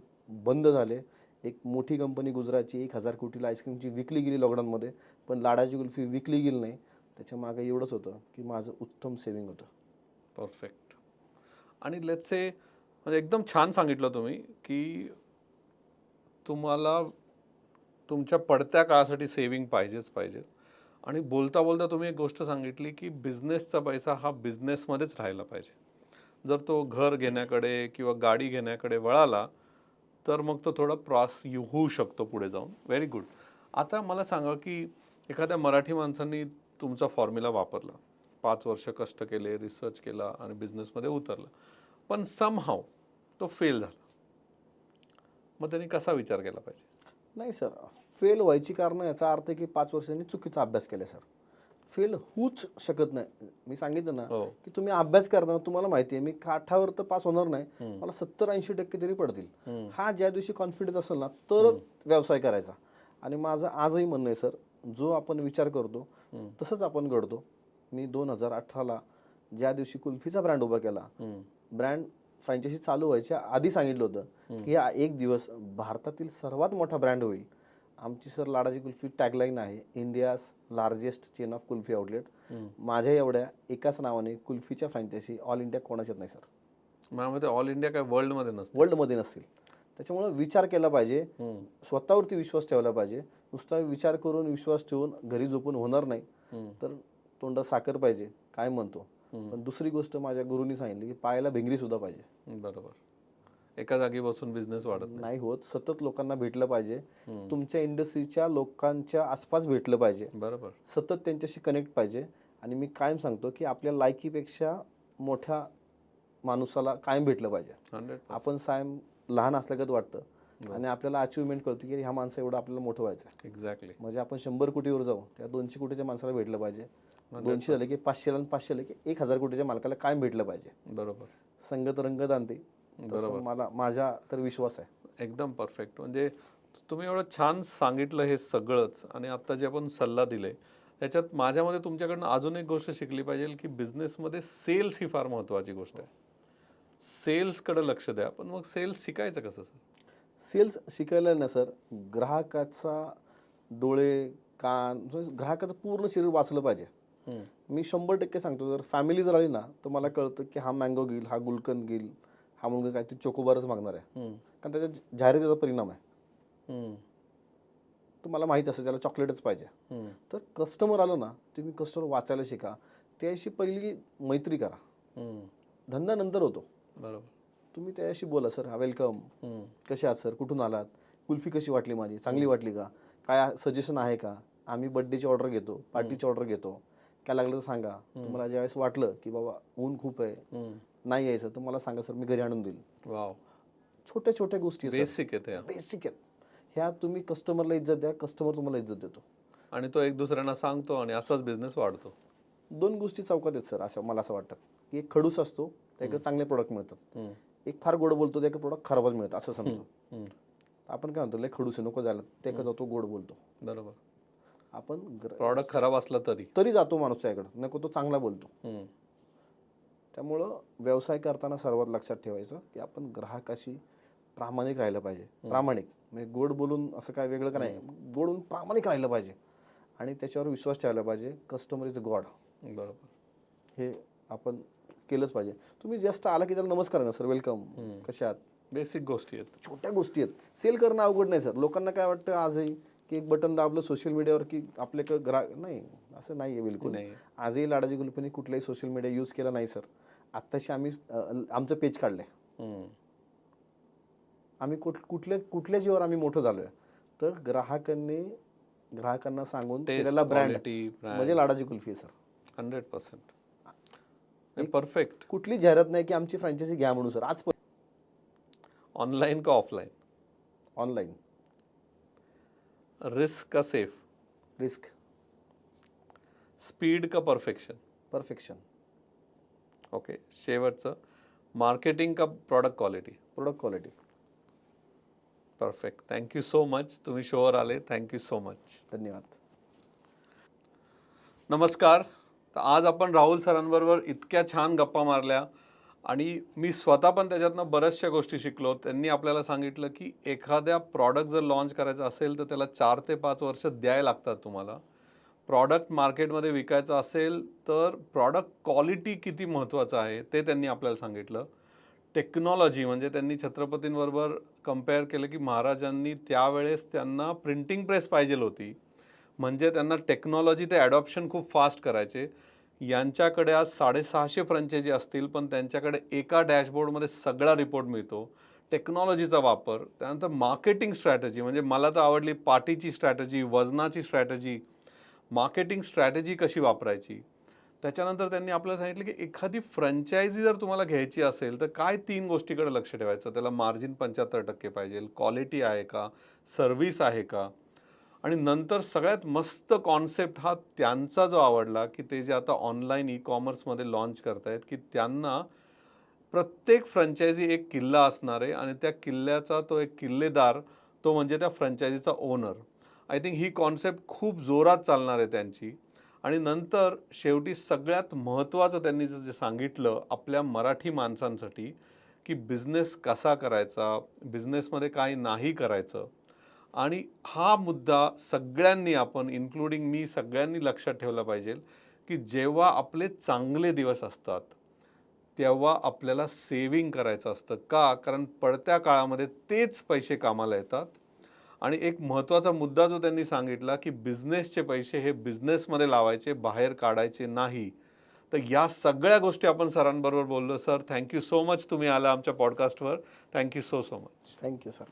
बंद झाले. एक मोठी कंपनी गुजरातची 1000 कोटीला आईस्क्रीमची विकली गेली लॉकडाऊनमध्ये, पण लाडाची कुल्फी विकली गेली नाही. त्याच्या मागे एवढंच होतं की माझं उत्तम सेविंग होतं. परफेक्ट. आणि लेट्स से म्हणजे एकदम छान सांगितलं तुम्ही की तुम्हाला तुमच्या पडत्या काळासाठी सेविंग पाहिजेच पाहिजे. आणि बोलता बोलता तुम्ही एक गोष्ट सांगितली की बिझनेसचा पैसा हा बिझनेसमध्येच राहायला पाहिजे. जर तो घर घेण्याकडे किंवा गाडी घेण्याकडे वळाला तर मग तो थोडा होऊ शकतो पुढे जाऊन. Very good. आता मला सांगा की एखाद्या मराठी माणसांनी तुमचा फॉर्म्युला वापरला, 5 वर्ष कष्ट केले, रिसर्च केला आणि बिझनेसमध्ये उतरला, पण समहाव तो फेल झाला, मग त्यांनी कसा विचार केला पाहिजे? नाही सर, फेल व्हायची कारण याचा अर्थ आहे की 5 वर्षांनी चुकीचा अभ्यास केला सर. फेल होऊच शकत नाही. मी सांगितलं ना की तुम्ही अभ्यास करताना तुम्हाला माहिती आहे मी काठावर तर पास होणार नाही, मला 70-80% तरी पडतील. हा ज्या दिवशी कॉन्फिडन्स असेल ना तरच व्यवसाय करायचा. आणि माझं आजही म्हणणं आहे सर, जो आपण विचार करतो तसंच आपण घडतो. मी 2018ला ज्या दिवशी कुल्फीचा ब्रँड उभा केला, ब्रँड फ्रँचायझी चालू व्हायच्या आधी सांगितलं होतं की हा एक दिवस भारतातील सर्वात मोठा ब्रँड होईल. आमची सर लाडाची कुल्फी टॅगलाईन आहे, India's largest chain of kulfi outlet. माझ्या एवढ्या एकाच नावाने कुल्फीच्या फ्रँचायझी ऑल इंडिया कोणाच्यात नाही सर. माझ्या ऑल इंडिया काय वर्ल्डमध्ये नसतं. वर्ल्डमध्ये नसतील. त्याच्यामुळे विचार केला पाहिजे, स्वतःवरती विश्वास ठेवला पाहिजे. नुसता विचार करून विश्वास ठेवून घरी झोपून होणार नाही. तर तोंडात साखर पाहिजे, काय म्हणतो. पण दुसरी गोष्ट माझ्या गुरुनी सांगितली की पायाला भिंगरी सुद्धा पाहिजे. बरोबर. एका जागी बसून बिझनेस वाढत नाही होत. सतत लोकांना भेटलं पाहिजे, तुमच्या इंडस्ट्रीच्या लोकांच्या आसपास भेटलं पाहिजे. बरोबर. सतत त्यांच्याशी कनेक्ट पाहिजे. आणि मी कायम सांगतो की आपल्या लायकीपेक्षा मोठ्या माणसाला कायम भेटलं पाहिजे. 100%. आपण कायम लहान असल्यागत वाटतं आणि आपल्याला अचिव्हमेंट कळतं की ह्या माणसा एवढं आपल्याला मोठं व्हायचं आहे. एक्झॅक्टली. म्हणजे आपण 100 कोटीवर जाऊ, त्या 200 कोटीच्या माणसाला भेटलं पाहिजे. 200 झाले की 500 आणि 500 झाले की 1000 कोटीच्या मालकाला कायम भेटलं पाहिजे. बरोबर. संगत रंगत आणते. बरोबर. माझा तर विश्वास आहे. एकदम परफेक्ट. म्हणजे तुम्ही एवढं छान सांगितलं हे सगळंच आणि आता जे आपण सल्ला दिले त्याच्यात माझ्यामध्ये तुमच्याकडनं अजून एक गोष्ट शिकली पाहिजे की बिझनेसमध्ये सेल्स ही फार महत्त्वाची गोष्ट आहे. सेल्सकडे लक्ष द्या. पण मग सेल्स शिकायचं कसं सर? सेल्स शिकायला ना सर, ग्राहकाचा डोळे, कान, ग्राहकाचं पूर्ण शरीर वाचलं पाहिजे. मी 100% सांगतो, जर फॅमिली जर आली ना तर मला कळतं की हा मँगो घेईल, हा गुलकंद घेईल, हा मुलगा काहीतरी चोकोबारच मागणार आहे. कारण त्याच्या जाहिरातीचा परिणाम आहे. तुम्हाला माहित असतं त्याला चॉकलेटच पाहिजे. तर कस्टमर आलं ना, तुम्ही कस्टमर वाचायला शिका. त्याशी पहिली मैत्री करा. धंदा नंतर होतो. बरोबर. तुम्ही त्याशी बोला, सर वेलकम, कसे आहात सर, कुठून आलात, कुल्फी कशी वाटली माझी, चांगली वाटली का, काय सजेशन आहे का, आम्ही बड्डेची ऑर्डर घेतो, पार्टीची ऑर्डर घेतो, काय लागलं तर सांगा. तुम्हाला ज्यावेळेस वाटलं की बाबा ऊन खूप आहे, नाही यायचं, तर मला सांगा सर, मी घरी आणून देईल. वाव. छोट्या छोट्या गोष्टी बेसिक आहेत. बेसिक आहेत ह्या. तुम्ही कस्टमरला इज्जत द्या, कस्टमर तुम्हाला इज्जत देतो. आणि तो एक दुसऱ्यांना सांगतो आणि असाच बिझनेस वाढतो. दोन गोष्टी चौकात आहेत सर, असं मला असं वाटतं की एक खडूस असतो त्याकडे चांगले प्रोडक्ट मिळतात, एक फार गोड बोलतो त्याकडे प्रोडक्ट खराबच मिळतं असं समजतो. आपण काय म्हणतो लय खडूस आहे नको जायला, त्याकडे जातो गोड बोलतो. बरोबर. आपण प्रॉडक्ट खराब असला तरी तरी जातो माणूस त्याकडे, नको तो चांगला बोलतो. त्यामुळं व्यवसाय करताना सर्वात लक्षात ठेवायचं की आपण ग्राहकाशी प्रामाणिक राहिलं पाहिजे. प्रामाणिक म्हणजे गोड बोलून असं काय वेगळं का नाही, गोड बोलून प्रामाणिक राहिलं पाहिजे आणि त्याच्यावर विश्वास ठेवायला पाहिजे. Customer is God. बरोबर. हे आपण केलंच पाहिजे. तुम्ही जस्ट आला की त्याला नमस्कार ना सर, वेलकम, कशा आहात, बेसिक गोष्टी आहेत. छोट्या गोष्टी आहेत. सेल करणं अवघड नाही सर. लोकांना काय वाटतं आजही की एक बटन दाबलं सोशल मीडियावर की आपल्याकडे ग्राहक नाही, असं नाही आहे बिलकुल. नाही. आजही लाडाची कुल्फीने कुठलाही सोशल मीडिया यूज केला नाही सर. आत्ताशी आम्ही आमचं पेज काढलंय. आम्ही कुठल्या जीवावर आम्ही मोठं झालोय, तर ग्राहकांना सांगून केलेला ब्रँड म्हणजे लाडाची कुल्फी सर. 100%. परफेक्ट. कुठली जाहिरात नाही की आमची फ्रँचायझी घ्या म्हणून सर. आज ऑनलाईन का ऑफलाईन? ऑनलाईन. रिस्क का सेफ? रिस्क. स्पीड का परफेक्शन? परफेक्शन. ओके. शेवटचं, मार्केटिंग का product quality? Product quality. Perfect. Thank you so much. तुम्ही शोवर आले. Thank you so much. धन्यवाद. नमस्कार. तर आज आपण राहुल सरांबरोबर इतक्या छान गप्पा मारल्या आणि मी स्वतः पण त्याच्यातनं बऱ्याचशा गोष्टी शिकलो. त्यांनी आपल्याला सांगितलं की एखाद्या प्रॉडक्ट जर लॉन्च करायचा असेल तर त्याला 4 ते 5 वर्ष द्यायला लागतात तुम्हाला. प्रॉडक्ट मार्केटमध्ये विकायचं असेल तर प्रॉडक्ट क्वालिटी किती महत्त्वाचं आहे ते त्यांनी आपल्याला सांगितलं. टेक्नॉलॉजी म्हणजे त्यांनी छत्रपतींबरोबर कंपेअर केलं की महाराजांनी त्यावेळेस त्यांना प्रिंटिंग प्रेस पाहिजे होती, म्हणजे त्यांना टेक्नॉलॉजी ते ॲडॉप्शन खूप फास्ट करायचे. यांच्याकडे आज 650 फ्रँचायझी असतील पण त्यांच्याकडे एका डॅशबोर्डमध्ये सगळा रिपोर्ट मिळतो. टेक्नॉलॉजीचा वापर, त्यानंतर मार्केटिंग स्ट्रॅटेजी, म्हणजे मला तर आवडली पाटीची स्ट्रॅटेजी, वजनाची स्ट्रॅटेजी, मार्केटिंग स्ट्रॅटेजी कशी वापरायची. त्याच्यानंतर त्यांनी आपल्याला सांगितलं की एखादी फ्रँचायझी जर तुम्हाला घ्यायची असेल तर काय 3 गोष्टीकडे लक्ष ठेवायचं. त्याला मार्जिन 75% पाहिजे, क्वालिटी आहे का, सर्व्हिस आहे का, आणि नंतर सगळ्यात मस्त कॉन्सेप्ट हा त्यांचा जो आवडला की ते जे आता ऑनलाईन ई-कॉमर्समध्ये लॉन्च करतायत की त्यांना प्रत्येक फ्रँचायझी एक किल्ला असणार आहे आणि त्या किल्ल्याचा तो एक किल्लेदार तो म्हणजे त्या फ्रँचायझीचा ओनर. आय थिंक ही कॉन्सेप्ट खूप जोरात चालणार आहे त्यांची. आणि नंतर शेवटी सगळ्यात महत्त्वाचं त्यांनी जे सांगितलं आपल्या मराठी माणसांसाठी की बिझनेस कसा करायचा, बिझनेसमध्ये काय नाही करायचं. आणि हा मुद्दा सगळ्यांनी आपण इन्क्लुडिंग मी सगळ्यांनी लक्षात ठेवला पाहिजे की जेव्हा आपले चांगले दिवस असतात तेव्हा आपल्याला सेविंग करायचं असतं. का? कारण पडत्या काळामध्ये तेच पैसे कामाला येतात. आणि एक महत्त्वाचा मुद्दा जो त्यांनी सांगितला की बिझनेसचे पैसे हे बिझनेसमध्ये लावायचे, बाहेर काढायचे नाही. तर या सगळ्या गोष्टी आपण सरांबरोबर बोललो. सर थँक्यू सो मच, तुम्ही आला आमच्या पॉडकास्टवर. Thank you so much. Thank you sir.